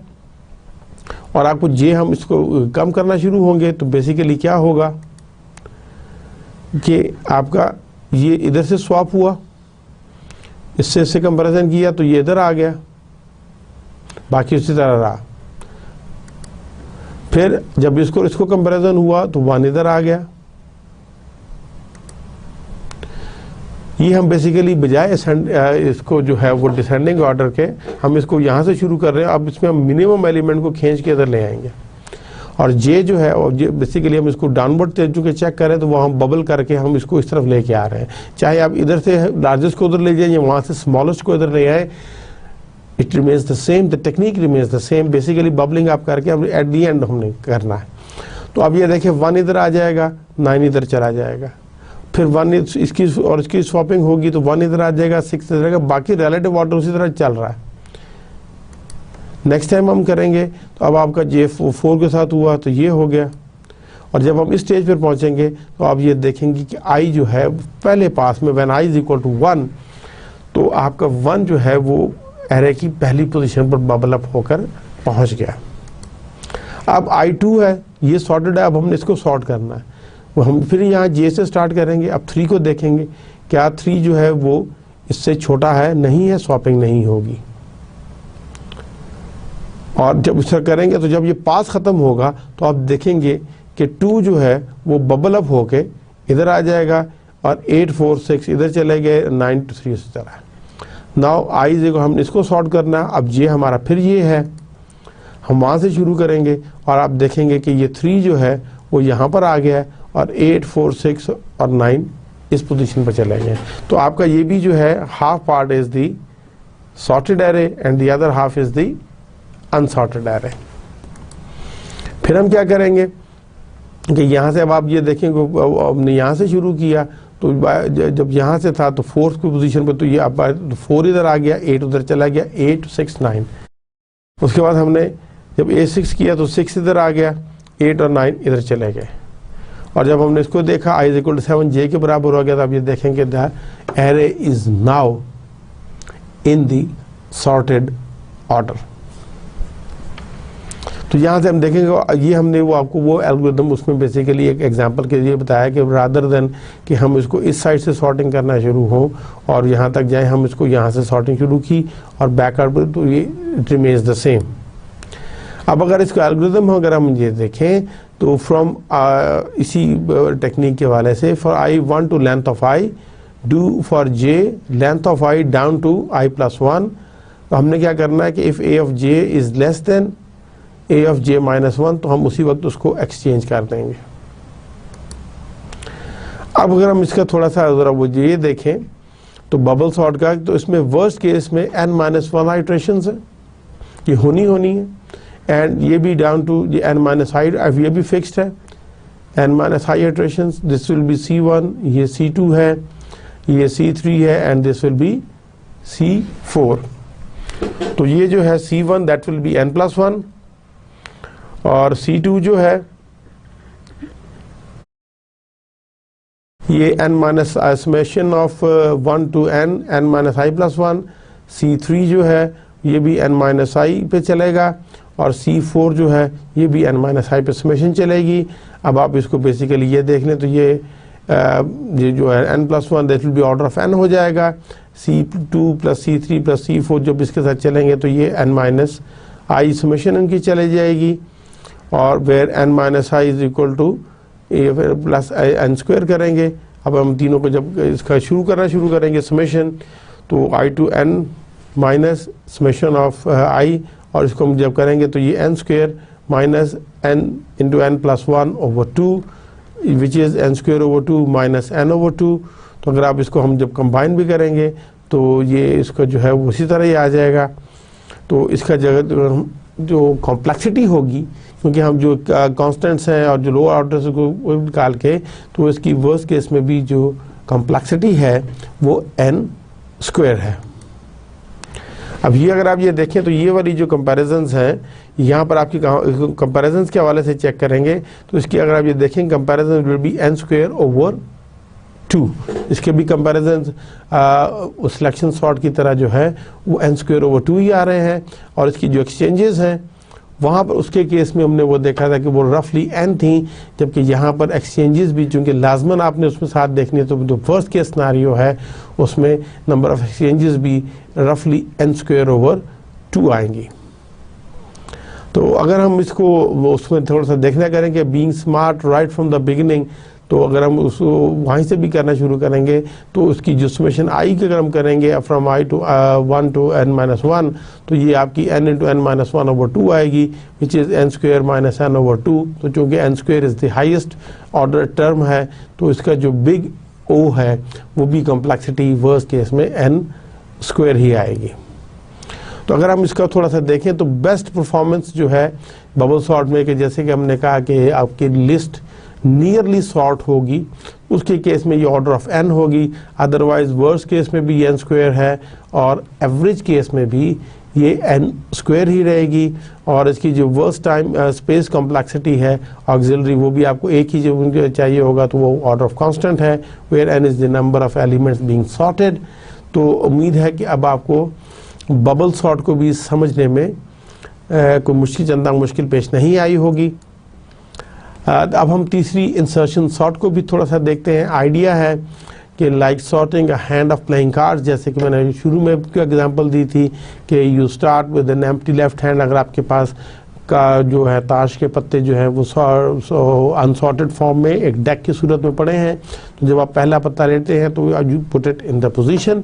और आपको जे हम इसको कम करना शुरू होंगे तो बेसिकली क्या होगा कि आपका ये इधर से स्वैप हुआ, इससे कंपैरिजन किया तो ये इधर आ गया, बाकी उसी तरह रहा। फिर जब इसको कंपैरिजन हुआ तो 1 इधर आ गया। ये हम बेसिकली बजाय इसको जो है वो डिसेंडिंग ऑर्डर के हम इसको यहाँ से शुरू कर रहे हैं। अब इसमें हम मिनिमम एलिमेंट को खींच के इधर ले आएंगे, और जे जो है और बेसिकली हम इसको डाउनवर्ड चूँकि चेक करें तो वो हम बबल करके हम इसको इस तरफ लेके आ रहे हैं। चाहे आप इधर से लार्जेस्ट को उधर ले जाए या वहाँ से स्मॉलेस्ट को इधर ले आए, it remains the same, the technique remains the same. Basically bubbling आप करके हम एट दी एंड हमने करना है। तो अब ये देखिए 1 इधर आ जाएगा, 9 इधर चला जाएगा, फिर 1 इसकी और इसकी स्वैपिंग होगी तो 1 इधर आ जाएगा, 6 इधर आएगा, बाकी रिलेटिव ऑर्डर उसी तरह चल रहा है। नेक्स्ट टाइम हम करेंगे तो अब आपका जे 4 के साथ हुआ तो ये हो गया, और जब हम इस स्टेज पर पहुंचेंगे तो आप ये देखेंगे कि आई जो है पहले पास में when I is equal to 1 तो आपका 1 जो है वो एरे की पहली पोजीशन पर बबल अप होकर पहुंच गया। अब I2 है, ये सॉर्टेड है, अब हमने इसको सॉर्ट करना है। वो हम फिर यहाँ जे से स्टार्ट करेंगे। अब 3 को देखेंगे, क्या 3 जो है वो इससे छोटा है, नहीं है, स्वैपिंग नहीं होगी। और जब इस तरह करेंगे तो जब ये पास ख़त्म होगा तो आप देखेंगे कि 2 जो है वो बबल अप होके इधर आ जाएगा, और 8 4 6 इधर चले गए, 9 2 3 इस तरह। नाउ आई देखो हम इसको सॉर्ट करना है। अब ये हमारा फिर ये है, हम वहाँ से शुरू करेंगे और आप देखेंगे कि ये 3 जो है वो यहाँ पर आ गया है, और 8 4 6 और 9 इस पोजीशन पर चले गए। तो आपका ये भी जो है half part is the sorted array and the other half is the unsorted array. फिर हम क्या करेंगे कि यहाँ से अब आप ये देखेंगे हमने यहाँ से शुरू किया तो जब यहाँ से था तो 4th की पोजीशन पर तो ये आप 4 इधर आ गया, 8 उधर चला गया, 8 6 9। उसके बाद हमने जब A6 किया तो 6 इधर आ गया, 8 और 9 इधर चले गए, और जब हमने इसको देखा I = 7 जे के बराबर हो गया, तो आप ये देखेंगे the array is now in the sorted order. तो यहाँ से हम देखेंगे ये हमने वो आपको वो एल्गोरिथम उसमें बेसिकली एक एग्जांपल के लिए बताया कि रादर देन कि हम इसको इस साइड से सॉर्टिंग करना शुरू हो और यहाँ तक जाए, हम इसको यहाँ से सॉर्टिंग शुरू की और बैकआउट तो ये इट रिमेन्स द सेम। अब अगर इसको एल्गोरिथम अगर हम ये देखें तो फ्रॉम इसी टेक्निक के वाले से for I 1 to length of I do for J length of I down to I+1। तो हमने क्या करना है कि if A of J is less than A of J -1 तो हम उसी वक्त उसको एक्सचेंज कर देंगे। अब अगर हम इसका थोड़ा सा ज़रा वो ये देखें तो बबल सॉर्ट का, तो इसमें वर्स्ट केस में n-1 इटरेशंस है, ये होनी है, एंड ये भी डाउन टू ये n-i, ये भी फिक्स्ड है n-i iterations. This will B C1, ये C2 है, ये C3 है, and this will B C4। तो ये जो है C1 that will B n+1, और C2 जो है ये n- summation of 1 to n-i+1। C3 जो है ये भी n-i पे चलेगा, और C4 जो है ये भी n-i पे समेशन चलेगी। अब आप इसको बेसिकली ये देख लें तो ये जो है n+1 that will B order of n हो जाएगा। C2 + C3 + C4 जब इसके साथ चलेंगे तो ये n-i समेशन इनकी चली जाएगी, और where n-i is equal to n² करेंगे। अब हम तीनों को जब इसका शुरू करेंगे समेशन, तो I to n- summation of I, और इसको हम जब करेंगे तो ये n² minus n into n+1/2 which is n²/2 minus n/2। तो अगर आप इसको हम जब कंबाइन भी करेंगे तो ये इसका जो है वो उसी तरह ही आ जाएगा। तो इसका जगह जो कॉम्प्लेक्सिटी होगी, क्योंकि हम जो कॉन्स्टेंट्स हैं और जो लोअर ऑर्डर को निकाल के, तो इसकी वर्स्ट केस में भी जो कॉम्प्लेक्सिटी है वो n स्क्वायर है। अब ये अगर आप ये देखें तो ये वाली जो कंपैरिजंस हैं, यहाँ पर आपकी कंपैरिजंस के हवाले से चेक करेंगे तो इसकी अगर आप ये देखें comparison will be n square over 2। इसके भी कंपैरिजन सिलेक्शन सॉर्ट की तरह जो है वो n स्क्वायर ओवर 2 ही आ रहे हैं। और इसकी जो एक्सचेंजेस हैं वहाँ पर उसके केस में हमने वो देखा था कि वो रफली n थी, जबकि यहाँ पर एक्सचेंजेस भी चूँकि लाजमन आपने उसमें साथ देखनी है, तो जो फर्स्ट केस सिनारियो है उसमें नंबर ऑफ एक्सचेंजेस भी रफली n स्क्वायर ओवर 2 आएंगी। तो अगर हम इसको उसमें थोड़ा सा देखना करें कि being smart right from the beginning, तो अगर हम उसको वहीं से भी करना शुरू करेंगे तो उसकी जो समेशन आई की अगर हम करेंगे from i to 1 to n-1, तो ये आपकी n into n-1 over 2 आएगी, which is n square minus n over 2। तो चूँकि n square is the highest order term है, तो इसका जो बिग O है वो भी कॉम्प्लेक्सिटी वर्स्ट केस में n स्क्वायर ही आएगी। तो अगर हम इसका थोड़ा सा देखें तो बेस्ट परफॉर्मेंस जो है बबल सॉर्ट में, कि जैसे कि हमने कहा कि आपकी लिस्ट नियरली सॉर्ट होगी, उसके केस में ये ऑर्डर ऑफ n होगी। अदरवाइज वर्स्ट केस में भी n स्क्वायर है और एवरेज केस में भी ये n स्क्वायर ही रहेगी। और इसकी जो वर्स्ट टाइम स्पेस कॉम्प्लेक्सिटी है ऑक्सिलरी, वो भी आपको एक ही जो चाहिए होगा, तो वो ऑर्डर ऑफ कांस्टेंट है, where n is the number of elements being sorted. तो उम्मीद है कि अब आपको बबल सॉर्ट को भी समझने में कोई चंदा मुश्किल पेश नहीं आई होगी। अब हम तीसरी इंसर्शन सॉर्ट को भी थोड़ा सा देखते हैं। आइडिया है कि like sorting a hand of playing cards, जैसे कि मैंने शुरू में एग्जांपल दी थी कि you start with an empty left hand. अगर आपके पास का जो है ताश के पत्ते जो है वो अनसॉर्टेड फॉर्म में एक डेक की सूरत में पड़े हैं, तो जब आप पहला पत्ता लेते हैं तो you put it in the position.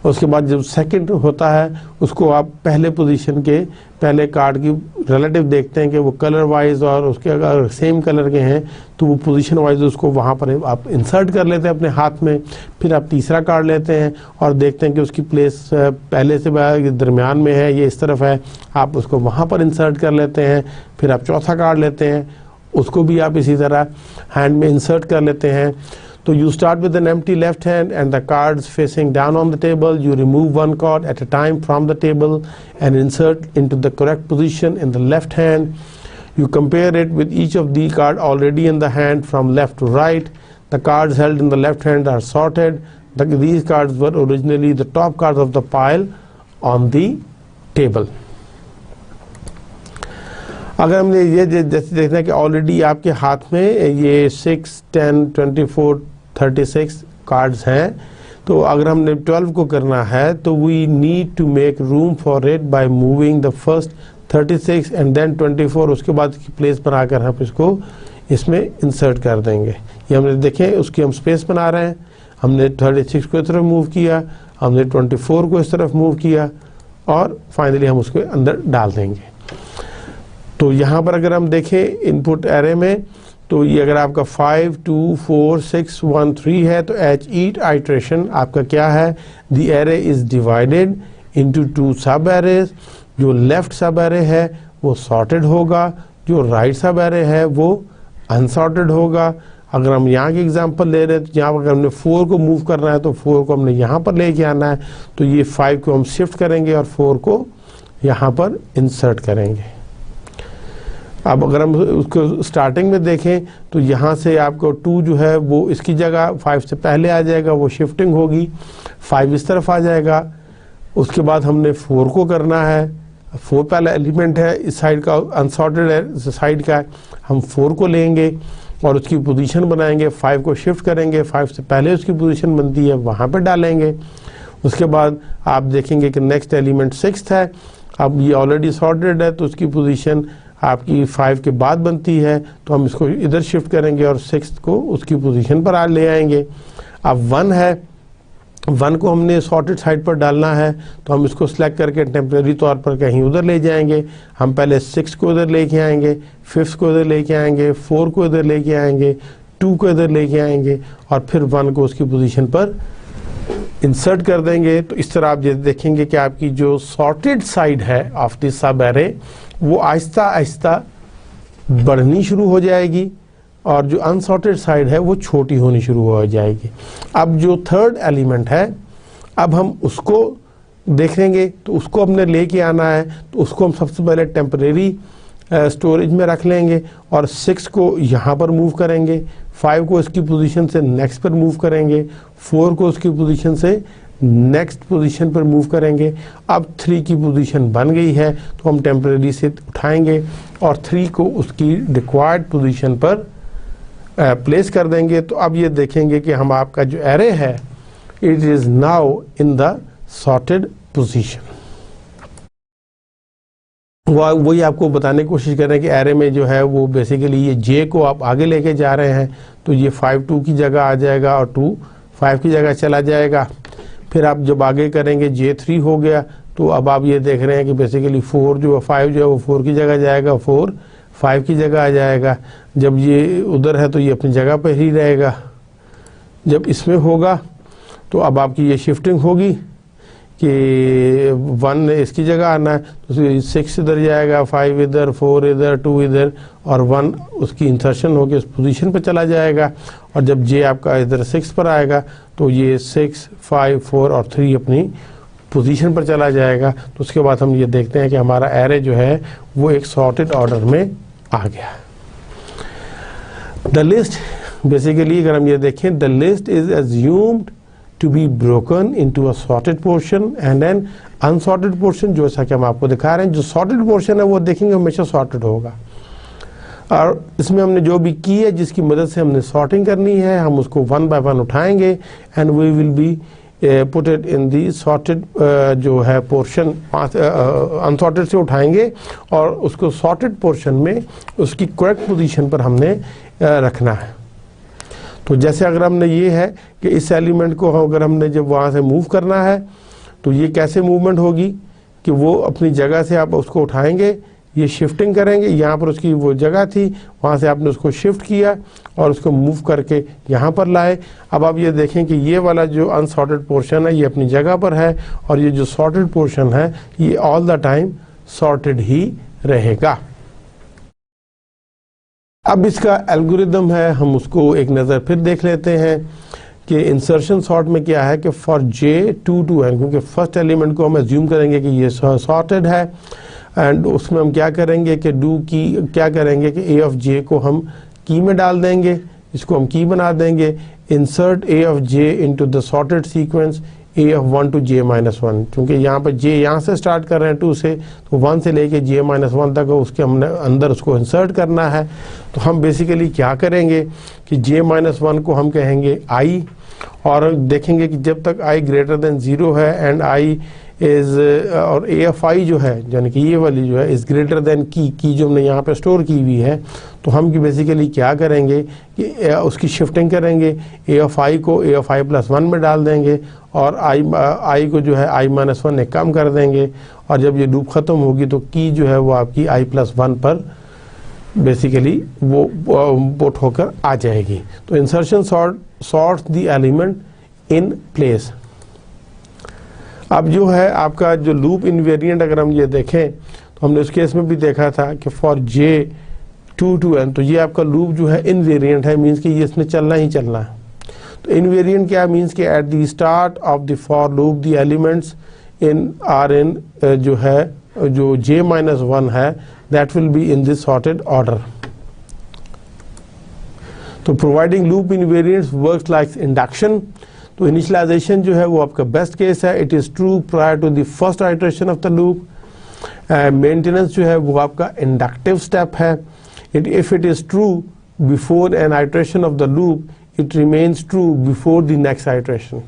उसके बाद जब सेकंड होता है उसको आप पहले पोजीशन के पहले कार्ड की रिलेटिव देखते हैं कि वो कलर वाइज, और उसके अगर सेम कलर के हैं तो वो पोजीशन वाइज उसको वहाँ पर आप इंसर्ट कर लेते हैं अपने हाथ में। फिर आप तीसरा कार्ड लेते हैं और देखते हैं कि उसकी प्लेस पहले से दरमियान में है, ये इस तरफ है, आप उसको वहाँ पर इंसर्ट कर लेते हैं। फिर आप चौथा कार्ड लेते हैं, उसको भी आप इसी तरह हैंड में इंसर्ट कर लेते हैं। So you start with an empty left hand and the cards facing down on the table. You remove one card at a time from the table and insert into the correct position in the left hand. You compare it with each of the cards already in the hand from left to right. The cards held in the left hand are sorted. These cards were originally the top cards of the pile on the table. अगर हमने ये जैसे देखना है कि ऑलरेडी आपके हाथ में ये 6, 10, 24, 36 कार्ड्स हैं, तो अगर हमने 12 को करना है तो we need to make room for it by moving the first 36 and then 24। उसके बाद की प्लेस बनाकर हम इसको इसमें इंसर्ट कर देंगे। ये हमने देखें उसकी हम स्पेस बना रहे हैं, हमने 36 को इस तरफ मूव किया, हमने 24 को इस तरफ मूव किया और फाइनली हम उसको अंदर डाल देंगे। तो यहाँ पर अगर हम देखें इनपुट एरे में, तो ये अगर आपका 5, 2, 4, 6, 1, 3 है, तो एच ईच आइट्रेशन आपका क्या है, the array is divided into 2 सब एरेज। जो लेफ्ट सब एरे है वो सॉर्टेड होगा, जो राइट सब एरे है वो अनसॉर्टेड होगा। अगर हम यहाँ की एग्जांपल ले रहे हैं तो यहाँ पर अगर हमने 4 को मूव करना है तो 4 को हमने यहाँ पर लेके आना है, तो ये 5 को हम शिफ्ट करेंगे और 4 को यहाँ पर इंसर्ट करेंगे। अब अगर हम उसको स्टार्टिंग में देखें तो यहाँ से आपको 2 जो है वो इसकी जगह 5 से पहले आ जाएगा, वो शिफ्टिंग होगी, 5 इस तरफ आ जाएगा। उसके बाद हमने 4 को करना है, 4 पहला एलिमेंट है इस साइड का, अनसॉर्टेड है साइड का, हम 4 को लेंगे और उसकी पोजीशन बनाएंगे, 5 को शिफ्ट करेंगे, 5 से पहले उसकी पोजीशन बनती है वहाँ पर डालेंगे। उसके बाद आप देखेंगे कि नेक्स्ट एलिमेंट 6 है, अब ये ऑलरेडी सॉर्टेड है तो उसकी पोजीशन आपकी 5 के बाद बनती है, तो हम इसको इधर शिफ्ट करेंगे और 6 को उसकी पोजीशन पर ले आएंगे। अब 1 है, 1 को हमने सॉर्टेड साइड पर डालना है, तो हम इसको सिलेक्ट करके टेम्परेरी तौर पर कहीं उधर ले जाएंगे। हम पहले 6 को इधर लेके आएंगे, 5 को इधर लेके आएंगे, 4 को इधर लेके आएंगे, 2 को इधर लेके आएंगे और फिर 1 को उसकी पोजीशन पर इंसर्ट कर देंगे तो इस तरह आप देखेंगे कि आपकी जो सॉर्टेड साइड है ऑफ द सब एरे वो आहिस्ता आहिस्ता बढ़नी शुरू हो जाएगी और जो अनसॉर्टेड साइड है वो छोटी होनी शुरू हो जाएगी। अब जो थर्ड एलिमेंट है अब हम उसको देखेंगे, तो उसको हमने लेके आना है, तो उसको हम सबसे पहले टेम्परेरी स्टोरेज में रख लेंगे और 6 को यहाँ पर मूव करेंगे, 5 को इसकी पोजीशन से नेक्स्ट पर मूव करेंगे, 4 को उसकी पोजीशन से नेक्स्ट पोजीशन पर मूव करेंगे। अब 3 की पोजीशन बन गई है तो हम टेम्परेरी से उठाएंगे और 3 को उसकी रिक्वायर्ड पोजीशन पर प्लेस कर देंगे। तो अब ये देखेंगे कि हम आपका जो एरे है it is now in the sorted position. वही आपको बताने की कोशिश कर रहे हैं कि एरे में जो है वो बेसिकली ये जे को आप आगे लेके जा रहे हैं, तो ये 5 2 की जगह आ जाएगा और 2 5 की जगह चला जाएगा। फिर आप जब आगे करेंगे जे 3 हो गया, तो अब आप ये देख रहे हैं कि बेसिकली 4 जो 5 जो है वो 4 की जगह जाएगा, 4 5 की जगह आ जाएगा। जब ये उधर है तो ये अपनी जगह पर ही रहेगा। जब इसमें होगा तो अब आपकी ये शिफ्टिंग होगी कि 1 इसकी जगह आना है, तो 6 इधर जाएगा, 5 इधर, 4 इधर, 2 इधर और 1 उसकी इंसर्शन होकर उस पोजीशन पर चला जाएगा। और जब जे आपका इधर 6 पर आएगा तो ये 6 5 4 और 3 अपनी पोजीशन पर चला जाएगा। तो उसके बाद हम ये देखते हैं कि हमारा एरे जो है वो एक सॉर्टेड ऑर्डर में आ गया। द लिस्ट बेसिकली अगर हम ये देखें, the list is assumed to be broken into a sorted portion and then unsorted portion, जो ऐसा कि हम आपको दिखा रहे हैं। जो sorted portion है वो देखेंगे हमेशा sorted होगा और इसमें हमने जो भी की है जिसकी मदद से हमने sorting करनी है हम उसको 1 by 1 उठाएंगे and we will be put it in the sorted जो है portion unsorted से उठाएंगे और उसको sorted portion में उसकी correct position पर हमने रखना है। तो जैसे अगर हमने ये है कि इस एलिमेंट को अगर हमने जब वहाँ से मूव करना है तो ये कैसे मूवमेंट होगी कि वो अपनी जगह से आप उसको उठाएंगे, ये शिफ्टिंग करेंगे, यहाँ पर उसकी वो जगह थी वहाँ से आपने उसको शिफ्ट किया और उसको मूव करके यहाँ पर लाए। अब आप ये देखें कि ये वाला जो अनसॉर्टेड पोर्शन है ये अपनी जगह पर है और ये जो सॉर्टेड पोर्शन है ये ऑल द टाइम सॉर्टेड ही रहेगा। अब इसका एल्गोरिदम है, हम उसको एक नज़र फिर देख लेते हैं कि इंसर्शन सॉर्ट में क्या है कि फॉर जे 2 to n, क्योंकि फर्स्ट एलिमेंट को हम एज्यूम करेंगे कि ये सॉर्टेड है एंड उसमें हम क्या करेंगे कि डू की क्या करेंगे कि ए ऑफ जे को हम की में डाल देंगे, इसको हम की बना देंगे। Insert A of J into the sorted sequence A of 1 to j minus 1, क्योंकि यहाँ पर j यहाँ से स्टार्ट कर रहे हैं 2 से, तो 1 से लेके j minus 1 तक उसके हमने अंदर उसको इंसर्ट करना है। तो हम बेसिकली क्या करेंगे कि j minus 1 को हम कहेंगे i और देखेंगे कि जब तक i ग्रेटर देन 0 है एंड i इज और ए ऑफ आई जो है यानी कि ये वाली जो है इज़ ग्रेटर देन की जो हमने यहाँ पे स्टोर की हुई है, तो हम बेसिकली क्या करेंगे कि उसकी शिफ्टिंग करेंगे, ए ऑफ आई को ए ऑफ आई प्लस 1 में डाल देंगे और आई को जो है आई माइनस 1 एक कम कर देंगे और जब ये लूप ख़त्म होगी तो की जो है वो आपकी आई प्लस 1 पर बेसिकली वो पुट होकर आ जाएगी। तो insertion sorts the element in place. अब जो है आपका जो लूप इनवेरिएंट अगर हम ये देखें तो हमने उस केस में भी देखा था कि फॉर जे 2 to n, तो ये आपका लूप जो है इनवेरिएंट है, मीन्स कि ये इसमें चलना ही चलना है। तो इनवेरिएंट क्या मीन्स कि at the start of the for loop the elements in are in जो है जो j minus 1 है that will be in this sorted order. तो providing loop invariants works like induction. तो इनिशियलाइजेशन जो है वो आपका बेस्ट केस है, it is true prior to the first iteration of the loop. Maintenance जो है वो आपका इंडक्टिव स्टेप है। If it is true before N iteration of the loop it remains true before the next iteration.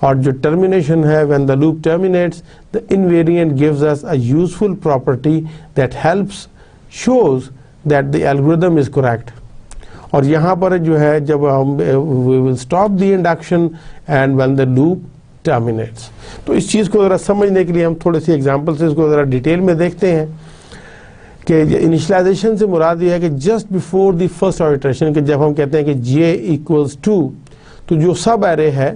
और जो टर्मिनेशन है when the loop terminates the invariant gives us a useful property that helps shows that the algorithm is correct. और यहाँ पर जो है जब हम we will stop the induction and when the loop terminates. तो इस चीज़ को ज़रा समझने के लिए हम थोड़े से एग्जांपल से इसको ज़रा डिटेल में देखते हैं कि इनिशियलाइजेशन से मुराद ये है कि just before the first iteration के जब हम कहते हैं कि j इक्वल्स 2, तो जो सब एरे है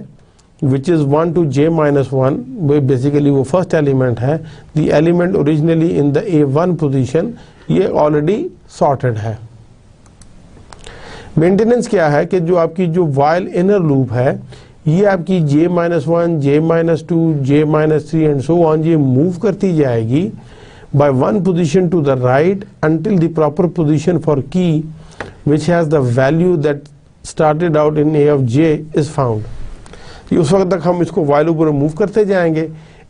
which is 1 to j minus 1, basically वो फर्स्ट एलिमेंट है, the element originally in the A1 position, ये ऑलरेडी सॉर्टेड है। मेंटेनेंस क्या है कि जो आपकी जो वाइल इनर लूप है ये आपकी j minus 1, j minus 2, j minus 3 and so on, ये मूव करती जाएगी by one position to the right until the proper position for key which has the value that started out in A of j is found। ये उस वक्त तक हम इसको वाइल ऊपर मूव करते जाएंगे।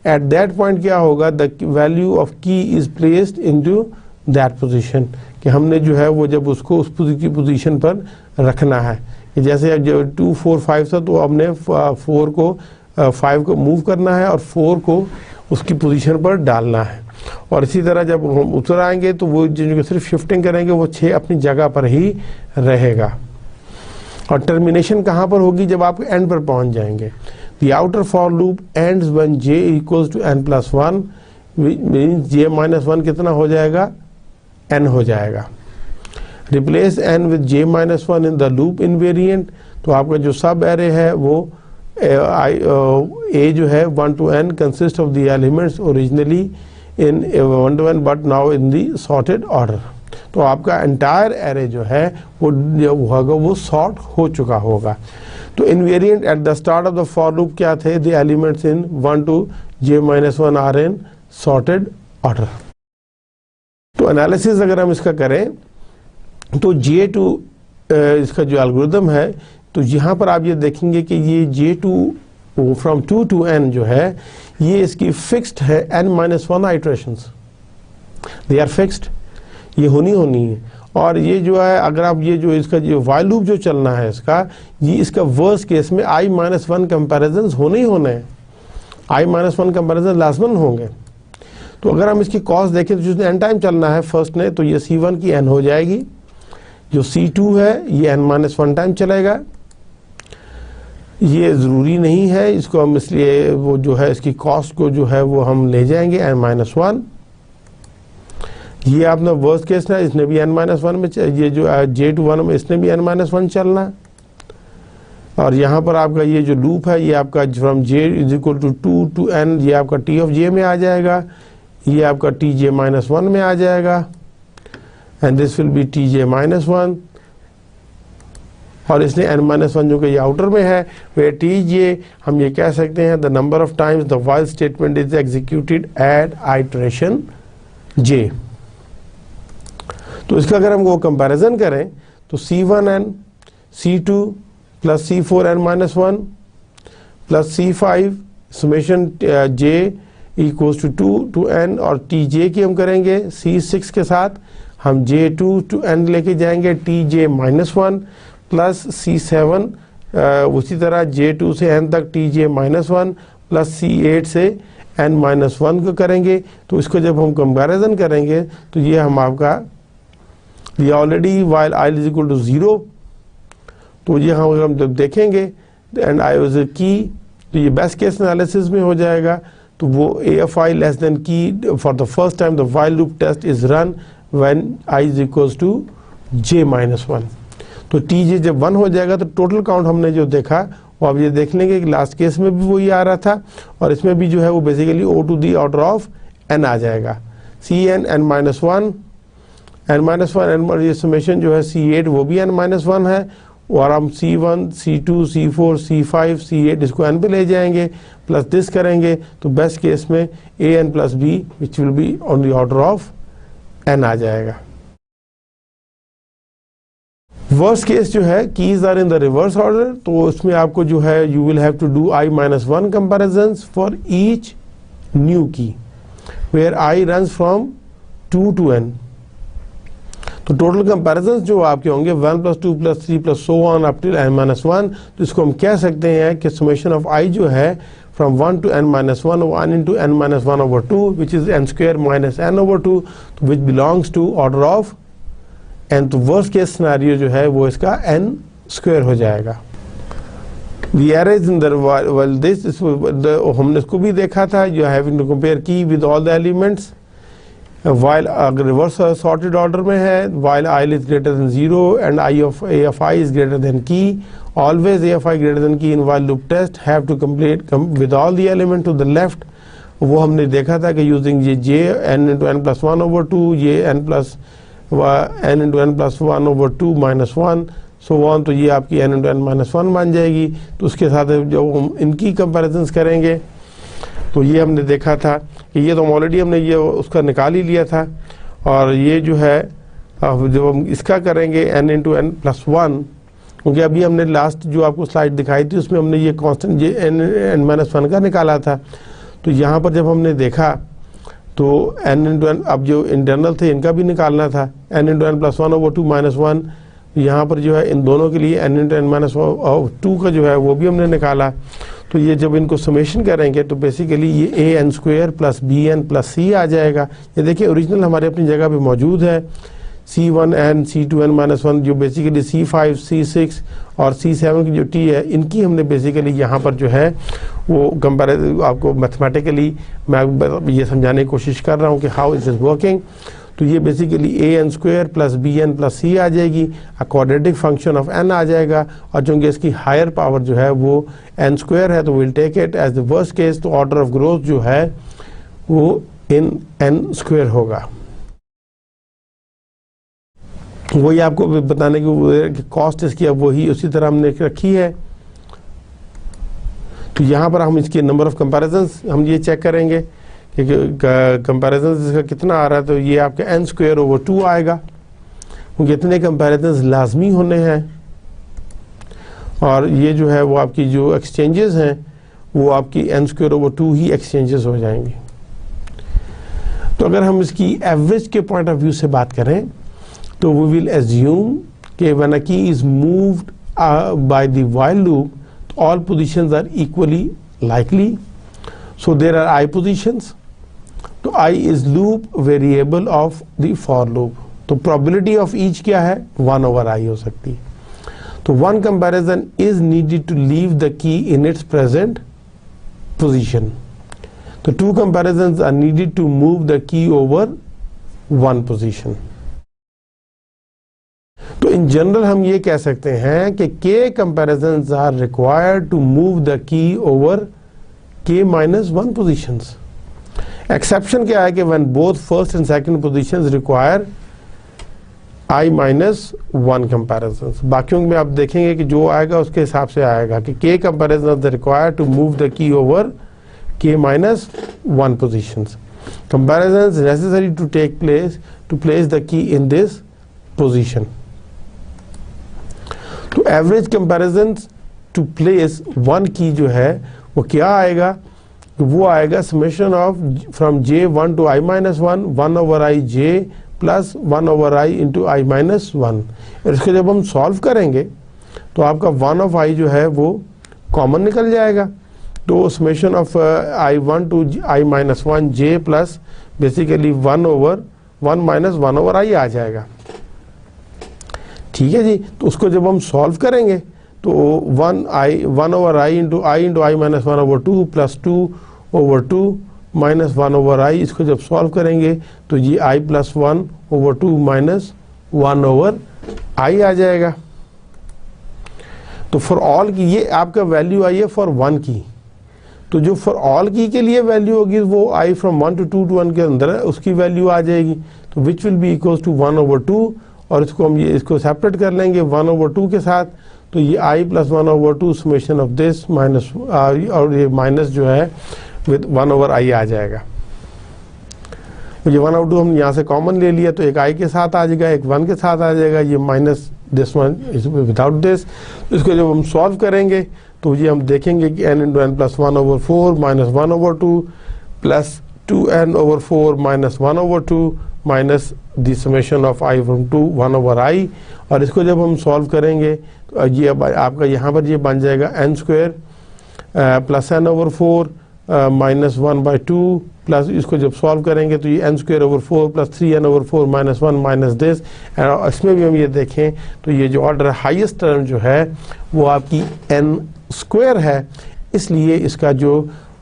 एट दैट पॉइंट क्या होगा, द वैल्यू ऑफ की is placed into that position, कि हमने जो है वो जब उसको उस पोजीशन पर रखना है, कि जैसे अब जो 2 4 5 था तो हमने 4 को 5 को मूव करना है और 4 को उसकी पोजीशन पर डालना है। और इसी तरह जब हम उतर आएंगे तो वो जो सिर्फ शिफ्टिंग करेंगे वो 6 अपनी जगह पर ही रहेगा। और टर्मिनेशन कहाँ पर होगी, जब आप एंड पर पहुंच जाएंगे। The outer for loop ends when j equals to n plus 1, means j minus 1 कितना हो जाएगा, n हो जाएगा। Replace n with j minus 1 in the loop invariant, तो आपका जो सब एरे है वो a जो है 1 to n consist of the elements originally in 1 to n but now in the sorted order. तो आपका एंटायर एरे जो है वो जो होगा वो सॉर्ट हो चुका होगा। तो invariant at the start of the for loop क्या थे, the elements in 1 to j minus 1 are in sorted order. तो एनालिसिस अगर हम इसका करें तो J2 इसका जो एल्गोरिथम है, तो यहाँ पर आप ये देखेंगे कि ये J2 फ्रॉम 2 to n जो है ये इसकी फिक्स्ड है n-1 iterations, they are fixed, ये होनी है। और ये जो है अगर आप ये जो इसका जो वाइल लूप जो चलना है इसका, ये इसका वर्स्ट केस में i-1 कंपैरिजंस होने ही होने हैं, i-1 कंपैरिजन लाजमन होंगे। तो अगर हम इसकी कॉस्ट देखें तो जिसने n टाइम चलना है फर्स्ट ने, तो ये C1 की n हो जाएगी, जो C2 है ये n-1 टाइम चलेगा। ये ज़रूरी नहीं है, इसको हम इसलिए वो जो है इसकी कॉस्ट को जो है वो हम ले जाएंगे n-1। ये आपने वर्स्ट केस ना, इसने भी n-1 में, ये जो J2 में इसने भी n-1 चलना है। और यहाँ पर आपका ये जो लूप है ये आपका from j is equal to 2 to n, ये आपका t ऑफ j में आ जाएगा, ये आपका tj-1 में आ जाएगा, and this will B tj-1। और इसने n-1 जो कि ये आउटर में है, वे tj हम ये कह सकते हैं the number of times the while statement is executed eight iteration j। तो इसका अगर हम वो कंपैरिजन करें तो C1n C2 plus C4 n-1 plus C5 summation j equals to 2 to n, और tj की हम करेंगे C6 के साथ, हम J2 to n लेके जाएंगे tj-1 प्लस C7 उसी तरह J2 से n तक tj-1 प्लस C8 से n-1 को करेंगे। तो इसको जब हम कंपैरिजन करेंगे तो ये हम आपका ये already while i is equal to 0, तो ये हम जब देखेंगे एंड i वाज की, तो ये बेस्ट केस एनालिसिस में हो जाएगा। तो वो a of i less than key for the first time the while loop test is run when i is equals to j-1। तो tj जब 1 हो जाएगा तो टोटल काउंट हमने जो देखा वो आप ये देख लेंगे कि लास्ट केस में भी वही आ रहा था, और इसमें भी जो है वो basically O to the order of n आ जाएगा, Cn n-1 n-1 ये समेशन जो है C8 वो भी n-1 है, और हम C1 C2 C4 C5 C8 इसको n पे ले जाएंगे प्लस दिस करेंगे, तो बेस्ट केस में an plus b which will be on the order of n आ जाएगा। वर्स्ट केस जो है keys are in the reverse order, तो उसमें आपको जो है you will have to do i-1 comparisons for each new key where i runs from 2 to n। तो टोटल कंपैरिजंस जो आपके होंगे 1 plus 2 plus 3 plus so on up till n-1, तो इसको हम कह सकते हैं कि समेशन ऑफ i जो है from 1 to n-1 1 into n-1 over 2 which is n square minus n over 2 which belongs to order of n। तो वर्स्ट केस सिनेरियो जो है वो इसका n स्क्वायर हो जाएगा। The arrays in the well this हमने इसको भी देखा था, you are having to compare key with all the elements while अगर रिवर्स सॉर्टेड ऑर्डर में है, while i is greater than 0 and i of a of i is greater than key, always a of i greater than key in while loop test have to complete with all the element to the left. वो हमने देखा था कि यूजिंग ये j n into n plus 1/2, ये n plus n into n plus 1/2 minus 1 so one, तो ये आपकी एन इंटू एन माइनस 1 बन जाएगी। तो उसके साथ जब हम इनकी कंपेरिजन्स करेंगे तो ये हमने देखा था कि ये तो ऑलरेडी हमने ये उसका निकाल ही लिया था, और ये जो है जब हम इसका करेंगे एन इंटू एन प्लस 1, क्योंकि अभी हमने लास्ट जो आपको स्लाइड दिखाई थी उसमें हमने ये कांस्टेंट ये एन माइनस 1 का निकाला था। तो यहाँ पर जब हमने देखा तो एन इंटू एन, अब जो इंटरनल थे इनका भी निकालना था, n into n plus 1/2 minus 1, यहाँ पर जो है इन दोनों के लिए एन इंटू एन माइनस 2 का जो है वो भी हमने निकाला। तो ये जब इनको समेशन करेंगे तो बेसिकली ये a n square plus b n plus c आ जाएगा। ये देखिए ओरिजिनल हमारे अपनी जगह पे मौजूद है, C1n C2n माइनस 1 जो बेसिकली C5 C6 और C7 की जो T है, इनकी हमने बेसिकली यहाँ पर जो है वो कंपेयर आपको मैथमेटिकली मैं ये समझाने की कोशिश कर रहा हूँ कि हाउ इट इज़ वर्किंग। तो ये basically a n square plus b n plus c आ जाएगी, क्वाड्रेटिक फंक्शन ऑफ एन आ जाएगा, और चूँकि इसकी हायर पावर जो है वो एन स्क्वायर है तो will take it as the worst case. तो ऑर्डर ऑफ ग्रोथ जो है वो इन एन स्क्वायर होगा। वही आपको बताने की कॉस्ट इसकी अब वही उसी तरह हमने रखी है। तो यहाँ पर हम इसके नंबर ऑफ कंपैरिजंस हम ये चेक करेंगे कि कंपैरिजंस इसका कितना आ रहा है। तो ये आपका एन स्क्वायर ओवर 2 आएगा, क्योंकि इतने कंपैरिजंस लाजमी होने हैं, और ये जो है वो आपकी जो एक्सचेंजेस हैं वो आपकी एन स्क्वायर ओवर 2 ही एक्सचेंजेस हो जाएंगी। तो अगर हम इसकी एवरेज के पॉइंट ऑफ व्यू से बात करें तो we will assume कि when a key is moved by the while loop, all positions are equally likely. So there are I positions. तो I is loop variable of the for loop. तो probability of each क्या है 1/i हो सकती है। तो one comparison is needed to leave the key in its present position. तो two comparisons are needed to move the key over one position. तो इन जनरल हम ये कह सकते हैं कि k comparisons are required to move the key over k minus 1 positions. Exception क्या है कि when both first and second positions require I minus 1 comparisons. बाकियों में आप देखेंगे कि जो आएगा उसके हिसाब से आएगा कि k comparisons are required to move the key over k minus 1 positions. Comparisons necessary to take place to place the key in this position. तो average comparisons to place one की जो है वो क्या आएगा, तो वो आएगा summation of from j1 to i minus 1 1/i j प्लस 1/i इंटू i माइनस 1। और इसको जब हम सॉल्व करेंगे तो आपका 1/i जो है वो कॉमन निकल जाएगा। तो summation of i1 to i minus 1 j plus basically 1/1 minus 1/i आ जाएगा। ठीक है जी। तो उसको जब हम सॉल्व करेंगे तो 1/i into i minus 1/2 plus 2/2 minus 1/i, इसको जब सॉल्व करेंगे तो ये i प्लस 1/2 माइनस 1/i आ जाएगा। तो फॉर ऑल की ये आपका वैल्यू आई है फॉर 1 की। तो जो फॉर ऑल की के लिए वैल्यू होगी वो i फ्रॉम 1 to 2 to 1 के अंदर है, उसकी वैल्यू आ जाएगी। तो which will be equals to 1/2, और इसको हम ये इसको सेपरेट कर लेंगे 1/2 के साथ। तो ये i plus 1/2 summation of this minus, और ये माइनस जो है विद 1/i आ जाएगा। ये 1/2 हम यहाँ से कॉमन ले लिया तो एक i के साथ आ जाएगा, एक 1 के साथ आ जाएगा, ये minus this one without this. इसको जब हम सॉल्व करेंगे तो ये हम देखेंगे कि n into n plus 1/4 minus 1/2 plus 2n/4 minus 1/2 minus the summation of i from 2 1/i। और इसको जब हम सॉल्व करेंगे तो ये अब आपका यहाँ पर ये बन जाएगा n square plus n/4 minus 1/2 plus इसको जब सॉल्व करेंगे तो ये n square over 4 plus 3n/4 minus 1 minus this. इसमें भी हम ये देखें तो ये जो ऑर्डर हाईएस्ट टर्म जो है वो आपकी n स्क्वायर है, इसलिए इसका जो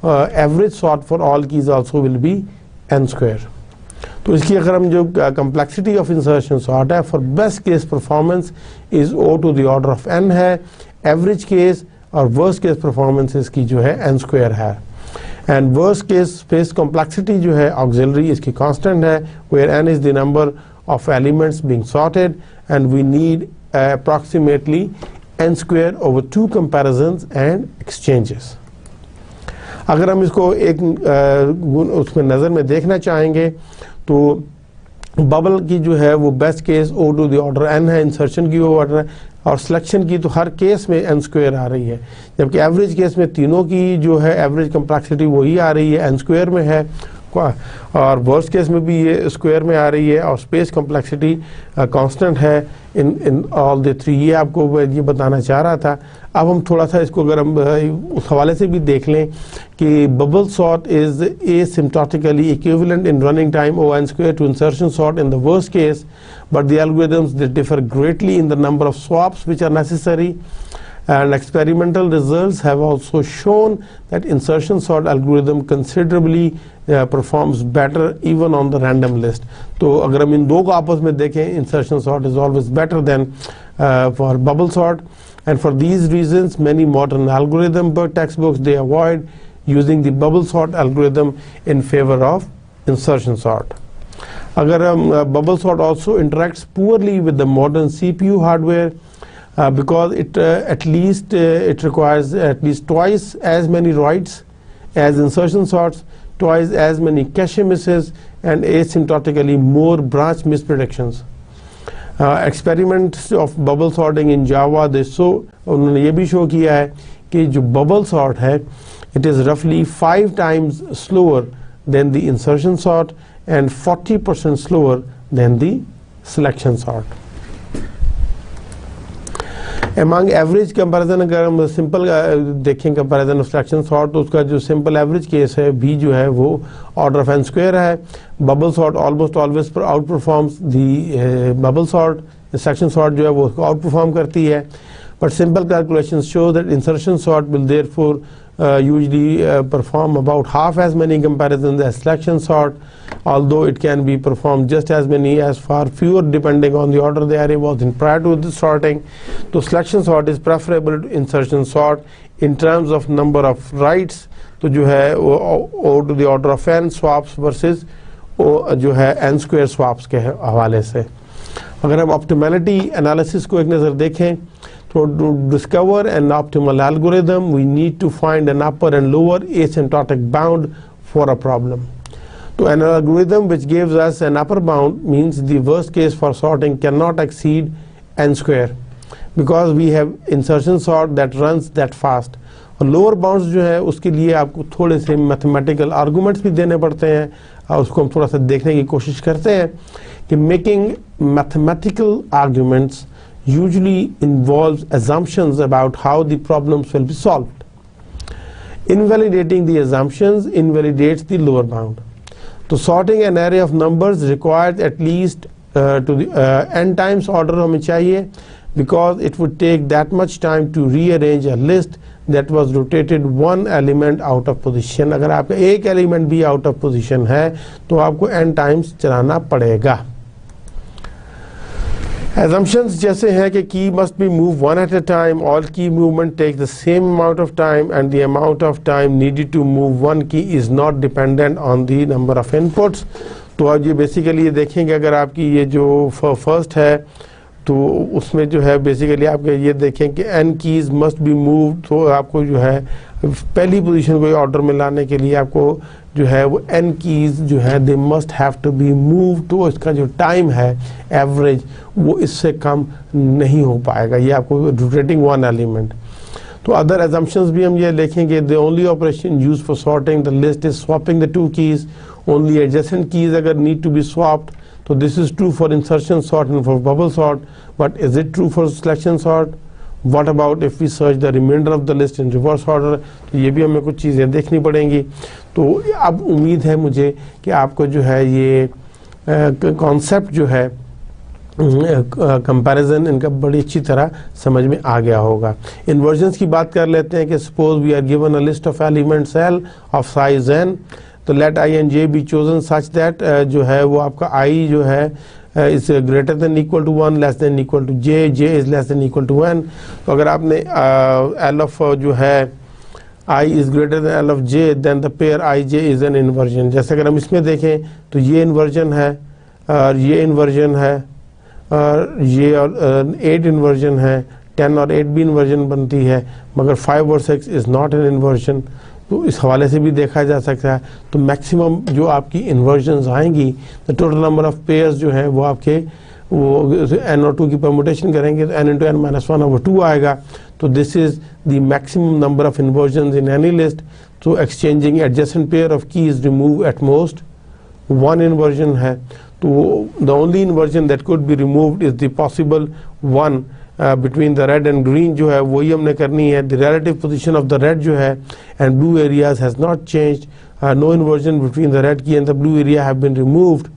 average sort for all keys also will be n square. तो इसकी अगर हम जो कंप्लेक्सिटी ऑफ इंसर्शन सॉर्ट है for best case performance is O to the order of n है, एवरेज केस और वर्स्ट केस परफॉर्मेंस इसकी जो है n स्क्वायर है, and worst case space complexity जो है ऑक्सिलरी इसकी कांस्टेंट है, where n is the number of elements being sorted and we need approximately n square over 2 comparisons and exchanges. अगर हम इसको एक उसमें नज़र में देखना चाहेंगे तो बबल की जो है वो best case O to the order n है, इंसर्शन की ऑर्डर है, और सिलेक्शन की तो हर केस में n स्क्वायर आ रही है, जबकि एवरेज केस में तीनों की जो है एवरेज कंप्लेक्सिटी वही आ रही है, n स्क्वायर में है, और वर्स्ट केस में भी ये स्क्वायर में आ रही है, और स्पेस कॉम्प्लेक्सिटी कांस्टेंट है इन ऑल द थ्री। ये आपको ये बताना चाह रहा था। अब हम थोड़ा सा इसको अगर हम उस हवाले से भी देख लें कि bubble sort is asymptotically equivalent in running time O(n square) to insertion sort in the worst case, but the algorithms they differ greatly in the number of swaps which are necessary, and experimental results have also shown that insertion sort algorithm considerably performs better even on the random list. तो अगर हम इन दो को आपस में देखें, insertion sort is always better than for bubble sort, and for these reasons many modern algorithm textbooks they avoid using the bubble sort algorithm in favor of insertion sort. अगर हम bubble sort also interacts poorly with the modern CPU hardware because it it requires at least twice as many writes as insertion sorts, twice as many cache misses, and asymptotically more branch mispredictions. Experiments of bubble sorting in Java they उन्होंने ये भी शो किया है कि जो bubble sort है it is roughly 5 times slower than the insertion sort and 40% slower than the selection sort. Among average comparison अगर हम सिंपल देखें कंपैरिजन ऑफ सिलेक्शन सॉर्ट तो उसका जो सिंपल एवरेज केस है भी जो है वो ऑर्डर ऑफ n स्क्वायर है। Bubble sort almost always outperforms the bubble sort, selection sort जो है वो उसको आउट परफॉर्म करती है, but simple calculations show that insertion sort will therefore usually perform about half as many comparisons as selection sort, although it can be performed just as many as far fewer depending on the order the array was in prior to the sorting. So selection sort is preferable to insertion sort in terms of number of writes, तो जो है O to the order of n swaps versus O जो है n square swaps के हवाले से। अगर हम optimality analysis को एक नज़र देखें तो to discover an optimal algorithm we need to find an upper and lower asymptotic bound for a problem. So an algorithm which gives us an upper bound means the worst case for sorting cannot exceed n square because we have insertion sort that runs that fast. और लोअर बाउंड्स जो है उसके लिए आपको थोड़े से मैथमेटिकल आर्गूमेंट्स भी देने पड़ते हैं, और उसको हम थोड़ा सा देखने की कोशिश करते हैं कि making mathematical arguments usually involves assumptions about how the problems will be solved. Invalidating the assumptions invalidates the lower bound. So sorting an array of numbers requires at least to the n times order हमें चाहिए because it would take that much time to rearrange a list that was rotated one element out of position. अगर आपका एक एलिमेंट भी out of position है तो आपको n times चलाना पड़ेगा। Assumptions जैसे हैं कि key must be moved one at a time, all key movement takes the same amount of time and the amount of time needed to move one key is not dependent on the number of inputs. तो आप ये बेसिकली ये देखेंगे अगर आपकी ये जो फर्स्ट है तो उसमें जो है बेसिकली आप ये देखें कि n keys must be moved, तो आपको जो है पहली पोजीशन को ऑर्डर में लाने के लिए आपको जो है वो n keys जो है they must have to be moved, तो इसका जो टाइम है एवरेज वो इससे कम नहीं हो पाएगा, ये आपको रोटेटिंग वन एलिमेंट। तो अदर assumptions भी हम ये देखेंगे the only operation used for sorting the list is swapping the two keys, only adjacent keys अगर need to be swapped, तो this is true for insertion sort and for bubble sort, but is it true for selection sort? What about if we search the remainder of the list in reverse order? तो ये भी हमें कुछ चीज़ें देखनी पड़ेंगी। तो अब उम्मीद है मुझे कि आपको जो है ये कॉन्सेप्ट जो है कंपैरिजन इनका बड़ी अच्छी तरह समझ में आ गया होगा। इन्वर्जन्स की बात कर लेते हैं कि suppose we are given a list of elements L of size n, तो let I and J be chosen such that जो है वो आपका आई जो है is greater than equal to 1 less than equal to J, J is less than equal to 1। तो अगर आपने एल ऑफ जो है I is greater than L of J then the pair I J is an inversion. जैसे अगर हम इसमें देखें तो ये इन्वर्जन है और ये इन्वर्जन है और ये और 8 इन्वर्जन है, 10 और 8 भी इन्वर्जन बनती है, मगर 5 और 6 इज़ नॉट एन इन्वर्जन। तो इस हवाले से भी देखा जा सकता है। तो मैक्सिमम जो आपकी इन्वर्जन्स आएंगी, the total number of pairs जो हैं वो आपके वो n और 2 की परमुटेशन करेंगे तो n into n minus 1 over 2 आएगा। तो this is the maximum number of inversions in any list. तो exchanging adjacent pair of keys remove at most 1 inversion है। तो the only inversion that could be removed is the possible one between the red and green जो है वही हमने करनी है। The relative position of the red जो है and blue areas has not changed, no inversion between the red की and the blue area have been removed.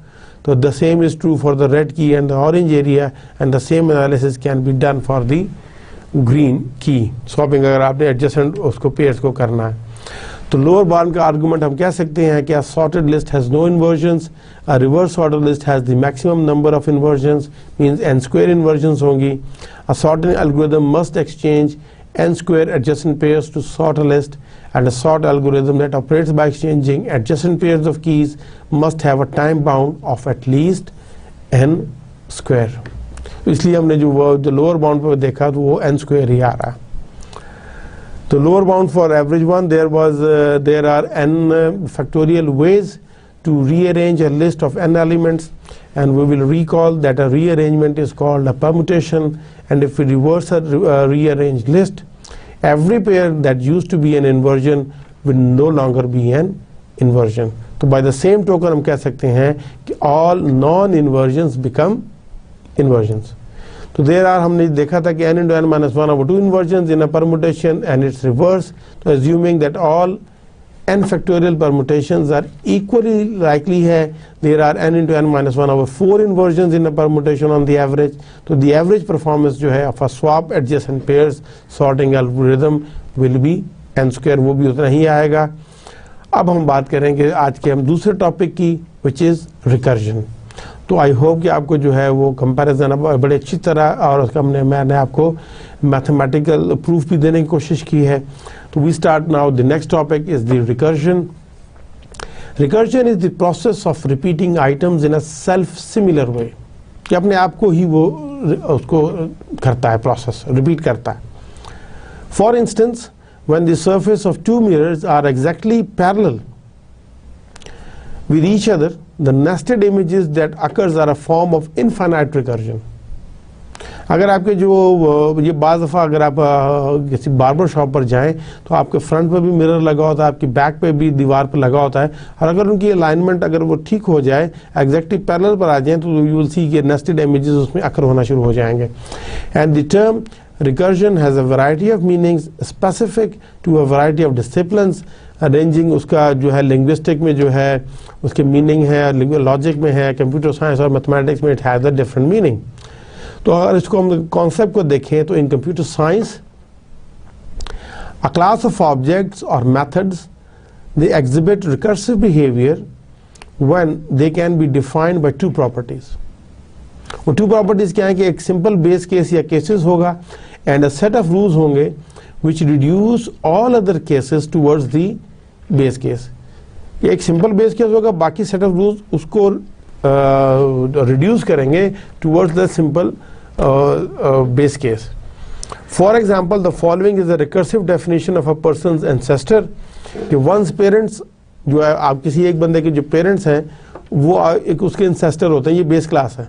So the same is true for the red key and the orange area, and the same analysis can be done for the green key swapping अगर आपने adjacent उसको pairs को करना है। तो लोअर बाउंड का आर्गुमेंट हम कह सकते हैं कि a sorted list has no inversions, a reverse ordered list has the maximum number of inversions, means n square inversions होंगी। A sorting algorithm must exchange n square adjacent pairs to sort a list, and a sort algorithm that operates by exchanging adjacent pairs of keys must have a time bound of at least n square। इसलिए हमने जो लोअर बाउंड पर देखा तो वो n square ही आ रहा है। तो lower bound for average one there are n factorial ways to rearrange a list of n elements, and we will recall that a rearrangement is called a permutation, and if we reverse a rearranged list, every pair that used to be an inversion will no longer be an inversion। तो by the same token हम कह सकते हैं कि all non-inversions become inversions। तो there are हमने देखा था कि n into n minus 1 over 2 inversions in a permutation and its reverse। तो assuming that all n factorial permutations are equally likely है, there are n into n minus 1 over 4 inversions in a permutation on the average। तो the average performance जो है of a swap adjacent pairs sorting algorithm will be n square, वो भी उतना ही आएगा। अब हम बात करेंगे आज के हम दूसरे टॉपिक की which is recursion। तो आई होप कि आपको जो है वो कंपैरिजन बड़े अच्छी तरह और उसका मैंने आपको मैथमेटिकल प्रूफ भी देने की कोशिश की है। तो we start now the next topic is the recursion. Recursion is the process of repeating items in a self similar way, कि अपने आप को ही वो उसको करता है, प्रोसेस रिपीट करता है। For instance when the surface of two mirrors are exactly parallel with each other, the nested images that occurs are a form of infinite recursion। अगर आपके जो ये बाज़ दफ़ा अगर आप किसी बार्बर शॉप पर जाएं तो आपके फ्रंट पे भी मिरर लगा होता है, आपकी बैक पे भी दीवार पे लगा होता है, और अगर उनकी अलाइनमेंट अगर वो ठीक हो जाए, एग्जैक्टली पैरेलल पर आ जाए, तो यू विल सी कि नेस्टेड इमेजेस उसमें अकर होना शुरू हो जाएंगे। And the term recursion has a variety of meanings specific to a variety of disciplines। Arranging उसका जो है लिंग्विस्टिक में जो है उसके मीनिंग है, लॉजिक में है, कंप्यूटर साइंस और मैथमेटिक्स में it has a different meaning. तो अगर इसको हम कॉन्सेप्ट को देखें तो in computer science a class of objects और methods they exhibit recursive behaviour when they can be defined by two properties. वो टू प्रॉपर्टीज क्या है कि एक सिंपल बेस केस या केसेस होगा and a set of rules होंगे which reduce all other cases towards the base case। एक सिंपल बेस केस होगा, बाकी सेट ऑफ रूल्स उसको रिड्यूस करेंगे towards the simple base case. For example the following is a recursive definition of a persons ancestor, कि वंस पेरेंट्स जो है आप किसी एक बंदे के जो पेरेंट्स हैं वो एक उसके एंसेस्टर होते हैं, ये बेस क्लास है।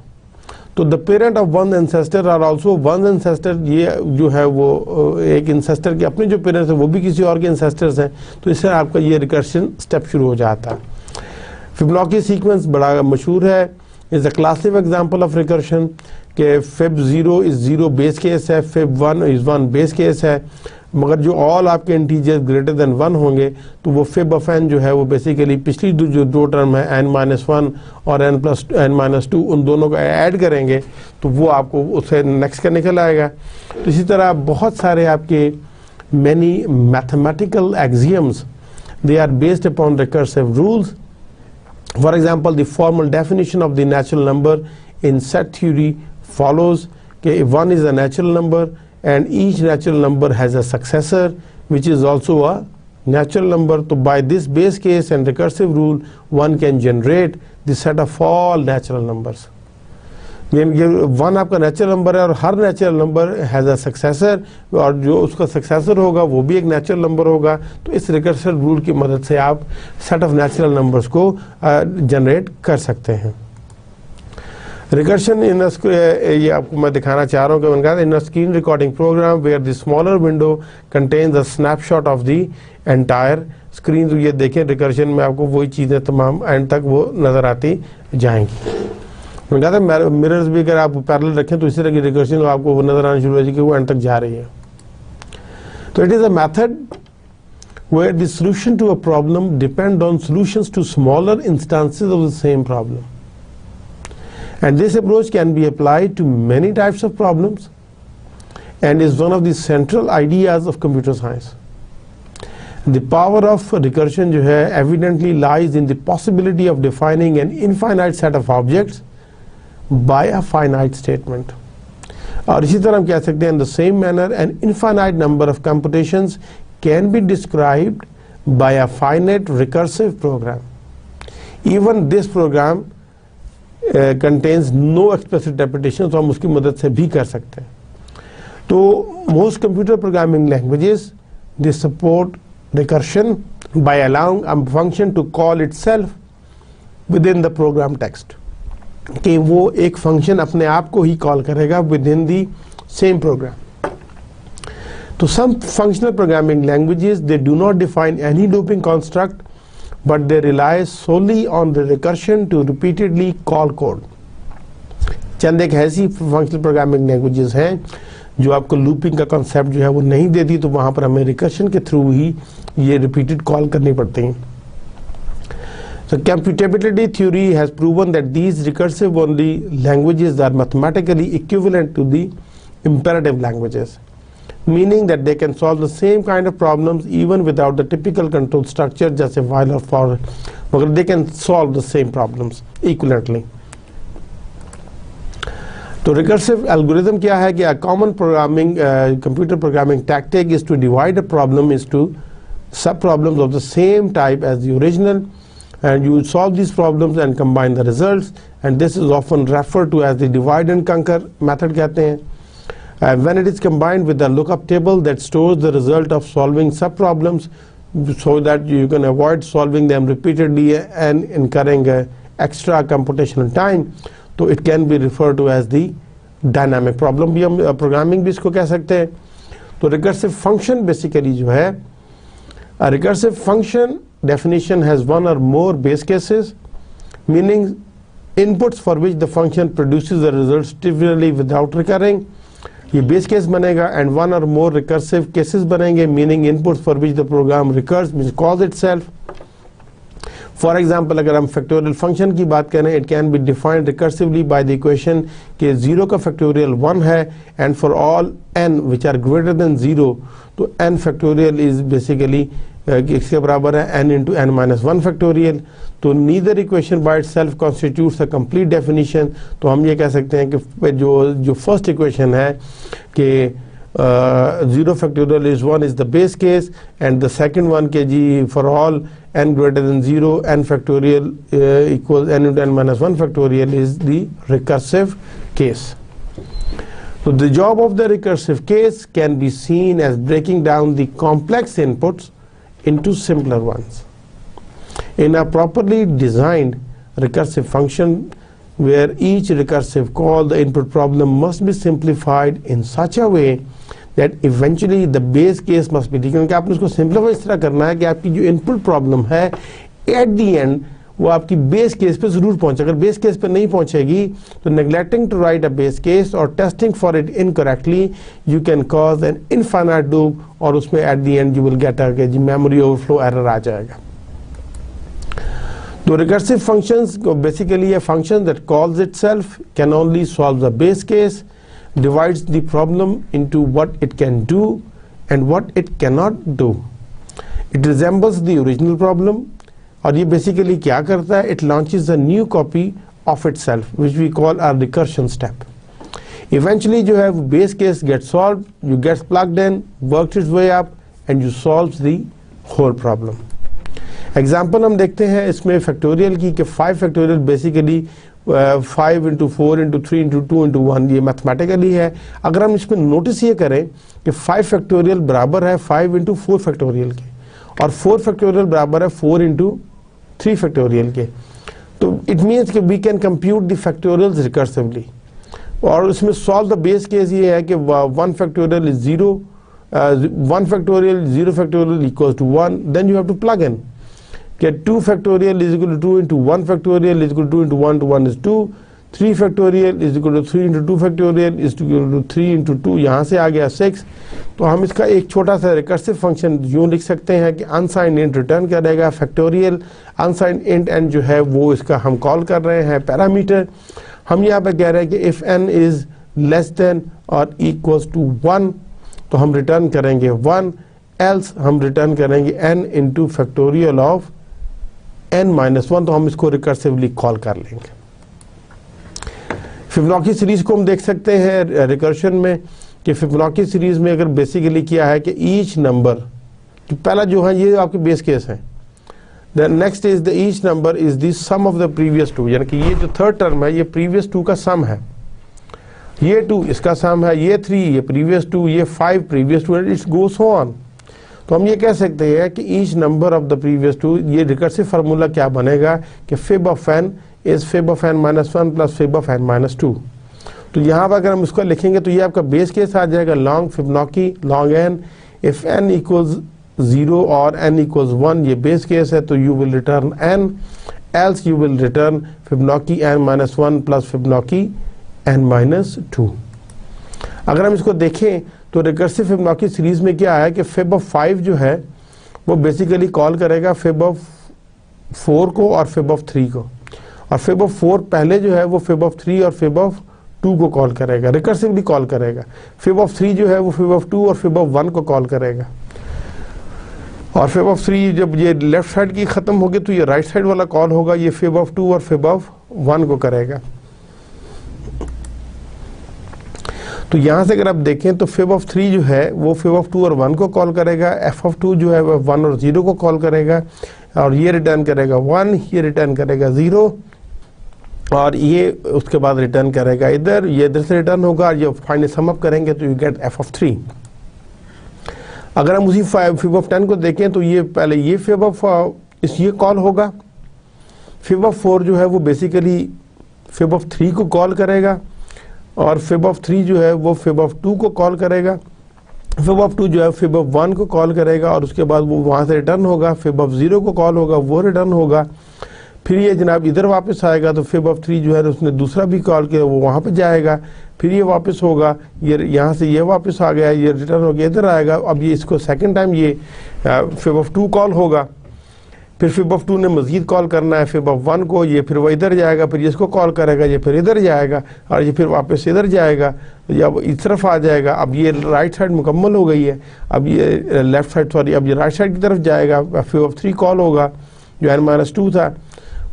तो the parent of one ancestor are also one ancestor, ये जो है वो एक एंसेस्टर के अपने जो पेरेंट्स हैं वो भी किसी और के एंसेस्टर्स हैं। तो इससे आपका ये रिकर्शन स्टेप शुरू हो जाता है। फिबोनाची सीक्वेंस बड़ा मशहूर है, is a classic example of recursion के फिब 0 इज 0 बेस केस है, फिब 1 इज 1 बेस केस है, मगर जो ऑल आपके इंटीजर्स ग्रेटर देन 1 होंगे तो वो फिब ऑफ n जो है वो बेसिकली पिछली जो दो टर्म है n-1 और n+n-2 उन दोनों को ऐड करेंगे तो वो आपको उससे नेक्स्ट का निकल आएगा। तो इसी तरह बहुत सारे आपके many mathematical axioms They are based upon recursive rules. For example, the formal definition of the natural number in set theory follows that if 1 is a natural number and each natural number has a successor which is also a natural number, so by this base case and recursive rule one can generate the set of all natural numbers. One आपका नेचुरल नंबर है और हर natural number has a successor, और जो उसका सक्सेसर होगा वो भी एक नेचुरल नंबर होगा. तो इस रिकर्सिव रूल की मदद से आप सेट ऑफ नेचुरल नंबर्स को जनरेट कर सकते हैं. रिकर्शन इन ये आपको मैं दिखाना चाह रहा हूँ कि मैंने कहा in screen recording program where the smaller window contains a snapshot of the entire screen. तो ये देखें रिकर्शन में आपको वही चीज़ें तमाम एंड तक वो नज़र आती जाएंगी. मैंने कहा था मिरर्स भी अगर आप पैरेलल रखें तो इसी तरह की रिकर्शन आपको वो नज़र आना शुरू हो जाएगी कि वो एंड तक जा रही है. तो it is a method where the solution to a problem depend on solutions to smaller instances of the same problem. And this approach can be applied to many types of problems and is one of the central ideas of computer science. The power of recursion जो है evidently lies in the possibility of defining an infinite set of objects by a finite statement. और इसी तरह हम कह सकते हैं in the same manner an infinite number of computations can be described by a finite recursive program. Even this program contains no explicit repetition, तो हम उसकी मदद से भी कर सकते हैं. तो most computer programming languages they support recursion by allowing a function to call itself within the program text. कि वो एक फंक्शन अपने आप को ही कॉल करेगा within the same program. So some functional programming languages they do not define any looping construct but they rely solely on the recursion to repeatedly call code. चंद एक ऐसी functional programming languages हैं जो आपको looping का concept जो है वो नहीं देती, तो वहाँ पर हमें recursion के through ही ये repeated call करनी पड़ती हैं. So computability theory has proven that these recursive only languages are mathematically equivalent to the imperative languages, meaning that they can solve the same kind of problems even without the typical control structure just a while or for, but they can solve the same problems equivalently. So recursive algorithm क्या है कि a common programming computer programming tactic is to divide a problem into sub-problems of the same type as the original, and you solve these problems and combine the results, and this is often referred to as the divide and conquer method कहते हैं. When it is combined with a lookup table that stores the result of solving sub-problems so that you can avoid solving them repeatedly and incurring extra computational time, so it can be referred to as the dynamic problem. भी हम programming भी इसको कह सकते हैं. तो recursive function basically जो है, a recursive function definition has one or more base cases, meaning inputs for which the function produces the results trivially without recurring. ये बेस केस बनेगा एंड वन और मोर रिकर्सिव केसेस बनेंगे, meaning inputs for which the program recurs means calls itself. For example अगर हम फैक्टोरियल फंक्शन की बात करें, it can be defined recursively by the equation कि 0 का फैक्टोरियल 1 है and for all n which are greater than 0, तो n फैक्टोरियल इज बेसिकली इसके बराबर है n into n minus 1 factorial. तो neither equation by itself constitutes a complete definition. तो हम ये कह सकते हैं कि जो फर्स्ट इक्वेशन है कि 0 factorial is 1 is the base case and the second one के जी for all n greater than 0 n factorial equal n into n minus 1 factorial is the recursive case. So the job of the recursive case can be seen as breaking down the complex inputs into simpler ones. In a properly designed recursive function where each recursive call, the input problem must be simplified in such a way that eventually the base case must be, क्योंकि आपने उसको simplify इस तरह करना है कि आपकी जो input problem है at the end वो आपकी बेस केस पे जरूर पहुंचे. अगर बेस केस पे नहीं पहुंचेगी तो neglecting to write a base case or testing for it incorrectly you can cause an infinite loop, और उसमें at the end you will get a memory overflow error आ जाएगा. तो recursive functions basically a function that calls itself, can only solve the base case, divides the problem into what it can do and what it cannot do. It resembles the original problem, और ये बेसिकली क्या करता है, it launches a new copy of itself which we call are recursion step. Eventually जो है वो base case get solve, you gets plugged in, works its way up and you solves the whole problem. Example हम देखते हैं इसमें फैक्टोरियल की कि 5 factorial basically 5 into 4 into 3 into 2 into 1 ये मैथमेटिकली है। अगर हम इसमें नोटिस ये करें कि 5 फैक्टोरियल बराबर है 5 इंटू 4 फैक्टोरियल के, और 4 फैक्टोरियल बराबर है 4 इंटू 3 फैक्टोरियल के, तो इट मीन्स कि we can compute the factorials recursively. और इसमें सॉल्व द बेस केस ये है कि 1 factorial is 0, 1 factorial 0 factorial equals to 1, then you have to plug in कि 2 factorial is equal to 2 into 1 factorial is equal to 2 into 1 to 1 is 2, 3 factorial is equal to 3 into 2 factorial is equal to 3 into 2, यहाँ से आ गया 6। तो हम इसका एक छोटा सा रिकर्सिव फंक्शन यूँ लिख सकते हैं कि अनसाइंड इंट रिटर्न करेगा फैक्टोरियल, अनसाइंड इंट एन जो है वो इसका हम कॉल कर रहे हैं पैरामीटर। हम यहाँ पे कह रहे हैं कि if n is less than और इक्वल्स टू 1 तो हम रिटर्न करेंगे 1, एल्स हम रिटर्न करेंगे n into factorial of n minus 1, तो हम इसको रिकर्सिवली कॉल कर लेंगे। फिबोनाची सीरीज को हम देख सकते हैं रिकर्शन में कि फिबोनाची सीरीज में अगर बेसिकली क्या है कि ईच नंबर, तो पहला जो है ये आपके बेस केस है, the next is the each number is the sum of the previous 2, यानी कि ये जो थर्ड टर्म है ये प्रीवियस 2 का सम है, ये 2 इसका सम है, ये 3 ये प्रीवियस 2, ये 5 प्रीवियस 2, इट्स गोस ऑन। तो हम ये कह सकते हैं कि each number of the previous 2, ये रिकर्सिव फार्मूला क्या बनेगा कि fib of n is fib of n minus 1 plus fib of n minus 2। तो यहाँ पर अगर हम इसको लिखेंगे तो ये आपका बेस केस आ जाएगा long Fibonacci long n, if n equals 0 और n इक्वल्स 1 ये बेस केस है, तो you will return n, else you will return Fibonacci n minus 1 plus Fibonacci n minus 2। अगर हम इसको देखें तो रिकर्सिव फिबोनाची सीरीज में क्या है कि फिब ऑफ 5 जो है वो बेसिकली कॉल करेगा फिब ऑफ 4 को और फिब ऑफ 3 को, और फिब ऑफ 4 पहले जो है वो फिब ऑफ 3 और फिब ऑफ 2 को कॉल करेगा, रिकर्सिवली कॉल करेगा। फिब ऑफ 3 जो है वो फिब ऑफ 2 और फिब ऑफ 1 को कॉल करेगा, और फिब ऑफ 3 जब ये लेफ्ट साइड की खत्म होगी तो ये राइट साइड वाला कॉल होगा, ये फिब ऑफ 2 और फिब ऑफ 1 को करेगा। तो यहाँ से अगर आप देखें तो फिब ऑफ 3 जो है वो फिब ऑफ 2 और 1 को कॉल करेगा, एफ ऑफ 2 जो है वो 1 और 0 को कॉल करेगा, और ये रिटर्न करेगा 1, ये रिटर्न करेगा 0, और ये उसके बाद रिटर्न करेगा इधर, ये इधर से रिटर्न होगा, और ये फाइनली सम अप करेंगे तो यू गेट एफ ऑफ 3। अगर हम उसी फिब ऑफ 10 को देखें तो ये पहले ये फिब ऑफ ये कॉल होगा, फिब ऑफ 4 जो है वो बेसिकली फिब ऑफ 3 को कॉल करेगा, और फिब ऑफ 3 जो है वो फिब ऑफ 2 को कॉल करेगा, फिब ऑफ 2 जो है फिब ऑफ 1 को कॉल करेगा, और उसके बाद वो वहाँ से रिटर्न होगा, फिब ऑफ 0 को कॉल होगा, वो रिटर्न होगा, फिर ये जनाब इधर वापस आएगा तो फिब ऑफ 3 जो है उसने दूसरा भी कॉल किया वो वहाँ पे जाएगा, फिर ये वापस होगा, ये यहाँ से ये वापस आ गया, ये रिटर्न हो गया इधर आएगा। अब ये इसको सेकंड टाइम ये फिब ऑफ 2 कॉल होगा, फिर फिब ऑफ 2 ने मज़ीद कॉल करना है फिब ऑफ 1 को, ये फिर वो इधर जाएगा, फिर इसको कॉल करेगा, ये फिर इधर जाएगा, और ये फिर वापस इधर जाएगा, जब इस तरफ आ जाएगा। अब ये राइट साइड मुकम्मल हो गई है, अब ये लेफ्ट साइड सॉरी अब ये राइट साइड की तरफ जाएगा, फिब ऑफ 3 कॉल होगा, जो n माइनस 2 था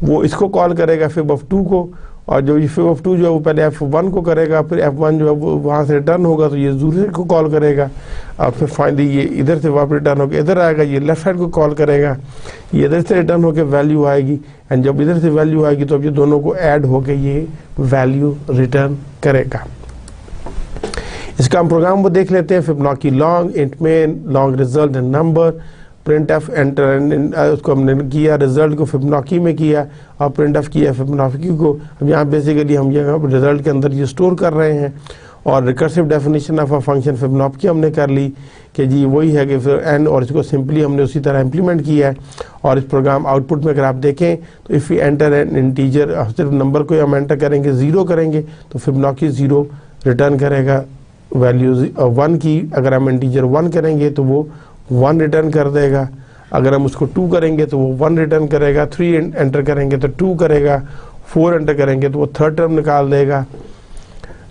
वो इसको कॉल करेगा फिब ऑफ 2 को, और जो ये फिब ऑफ 2 जो है वो पहले f1 को करेगा, फिर f1 जो है वो वहाँ से रिटर्न होगा तो ये दूसरे को कॉल करेगा, और फिर फाइनली ये इधर से वापस रिटर्न होकर इधर आएगा, ये लेफ्ट साइड को कॉल करेगा, ये इधर से रिटर्न होकर वैल्यू आएगी, एंड जब इधर से वैल्यू आएगी तो अब ये दोनों को ऐड होकर ये वैल्यू रिटर्न करेगा। इसका हम प्रोग्राम वो देख लेते हैं। Fibonacci long int main long result and number, print F enter उसको हमने किया, रिजल्ट को फिबोनाची में किया और प्रिंट एफ किया फिबोनाची को। अब यहाँ बेसिकली हम यहाँ रिजल्ट के अंदर ये स्टोर कर रहे हैं, और recursive definition of a function Fibonacci हमने कर ली कि जी वही है कि फिर एन, और इसको सिंपली हमने उसी तरह इम्प्लीमेंट किया है। और इस प्रोग्राम आउटपुट में अगर आप देखें तो if you enter N integer, सिर्फ नंबर को हम एंटर करेंगे 0 करेंगे तो फिबोनाची 0 रिटर्न करेगा वैल्यू 1 की, अगर हम इंटीजर 1 करेंगे तो वो 1 रिटर्न कर देगा, अगर हम उसको 2 करेंगे तो वो 1 रिटर्न करेगा, 3 एंटर करेंगे तो 2 करेगा, 4 एंटर करेंगे तो वो थर्ड टर्म निकाल देगा,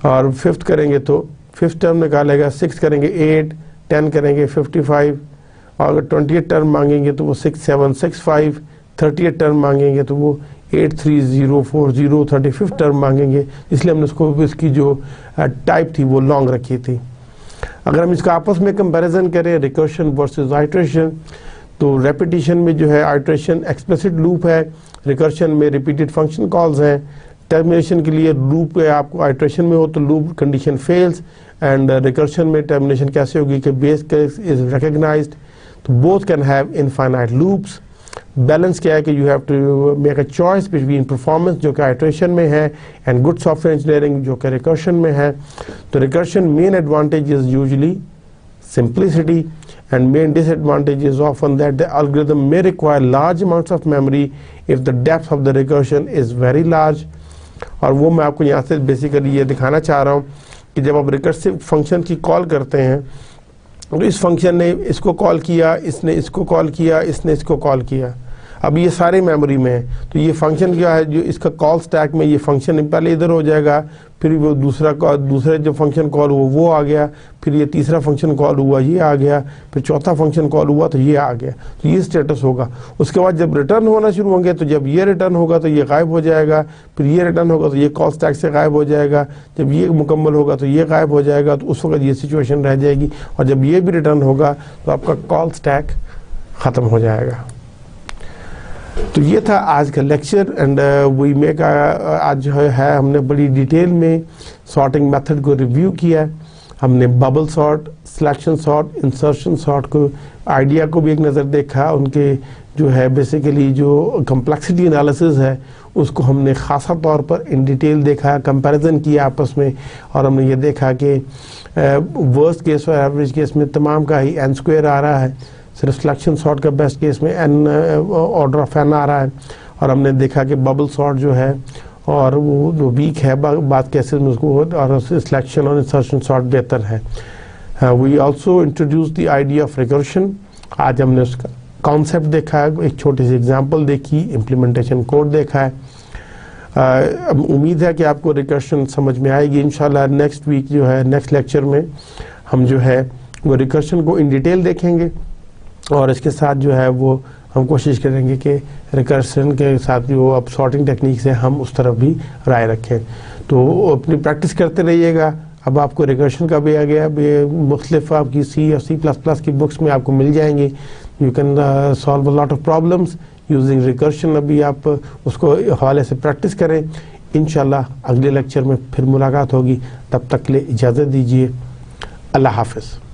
और 5th करेंगे तो 5th टर्म निकालेगा, 6 करेंगे 8, 10 करेंगे 55, और अगर 20th टर्म मांगेंगे तो वो 6765, 30th टर्म मांगेंगे तो वो 83040, 35th टर्म मांगेंगे, इसलिए हमने उसको इसकी जो टाइप थी वो लॉन्ग रखी थी। अगर हम इसका आपस में कंपैरिजन करें रिकर्शन वर्सेस आइट्रेशन, तो रेपिटेशन में जो है आइट्रेशन एक्सप्लिसिट लूप है, रिकर्शन में रिपीटेड फंक्शन कॉल्स हैं। टर्मिनेशन के लिए लूप आपको आइट्रेशन में हो तो loop condition fails, and recursion में टर्मिनेशन कैसे होगी कि बेस केस इज रिकग्नाइज्ड। तो both can have infinite loops. Balance क्या है कि you have to make a choice between performance जो कि आइट्रेशन में है एंड गुड सॉफ्टवेयर इंजीनियरिंग जो कि रिकर्शन में है। तो recursion main advantage is usually simplicity, and main disadvantage is often that the algorithm may require large amounts of memory if the depth of the recursion is very large। और वो मैं आपको यहाँ से बेसिकली ये दिखाना चाह रहा हूँ कि जब आप रिकर्सिव फंक्शन की कॉल करते हैं तो इस फंक्शन ने इसको कॉल किया, इसने इसको कॉल किया, इसने इसको कॉल किया, अब ये सारे मेमोरी में है। तो ये फंक्शन क्या है, जो इसका कॉल स्टैक में ये फंक्शन पहले इधर हो जाएगा, फिर वो दूसरे जो फंक्शन कॉल हुआ वो आ गया, फिर ये तीसरा फंक्शन कॉल हुआ ये आ गया, फिर चौथा फंक्शन कॉल हुआ तो ये आ गया। तो ये स्टेटस होगा। उसके बाद जब रिटर्न होना शुरू होंगे तो जब ये रिटर्न होगा तो ये गायब हो जाएगा, फिर ये रिटर्न होगा तो ये कॉल स्टैक से गायब हो जाएगा, जब ये मुकम्मल होगा तो ये गायब हो जाएगा, तो उस वक्त ये सिचुएशन रह जाएगी। और जब ये भी रिटर्न होगा तो आपका कॉल स्टैक ख़त्म हो जाएगा। तो ये था आज का लेक्चर, एंड वी मेक आज जो है हमने बड़ी डिटेल में सॉर्टिंग मेथड को रिव्यू किया है। हमने bubble sort, selection sort, insertion sort को आइडिया को भी एक नज़र देखा, उनके जो है बेसिकली जो कम्प्लेक्सिटी एनालिसिस है उसको हमने ख़ासा तौर पर इन डिटेल देखा, कंपैरिजन किया आपस में, और हमने ये देखा कि वर्स्ट केस और एवरेज केस में तमाम का ही n स्क्वायर आ रहा है, सिर्फ सिलेक्शन सॉर्ट का बेस्ट केस में n ऑर्डर ऑफ n आ रहा है। और हमने देखा कि बबल सॉर्ट जो है और वो जो वीक है बात केसेस में उसको, और सिलेक्शन और इंसर्शन सॉर्ट बेहतर है। We also introduce the idea of recursion. आज हमने उसका कॉन्सेप्ट देखा है, एक छोटी सी एग्जांपल देखी, इम्प्लीमेंटेशन कोड देखा है। उम्मीद है कि आपको रिकर्शन समझ में आएगी इंशाल्लाह। नेक्स्ट वीक जो है नेक्स्ट लेक्चर में हम जो है वो रिकर्शन को इन डिटेल देखेंगे, और इसके साथ जो है वो हम कोशिश करेंगे कि रिकर्शन के साथ जो अब सॉर्टिंग टेक्निक से हम उस तरफ भी राय रखें। तो अपनी प्रैक्टिस करते रहिएगा। अब आपको रिकर्शन का भी आ गया, मुख्तलिफ आपकी C और C++ की बुक्स में आपको मिल जाएंगी। You can solve a lot of problems using recursion. अभी आप उसको हवाले से प्रैक्टिस करें। इंशाल्लाह अगले लेक्चर में फिर मुलाकात होगी, तब तक के लिए इजाज़त दीजिए। अल्लाह हाफ़िज़।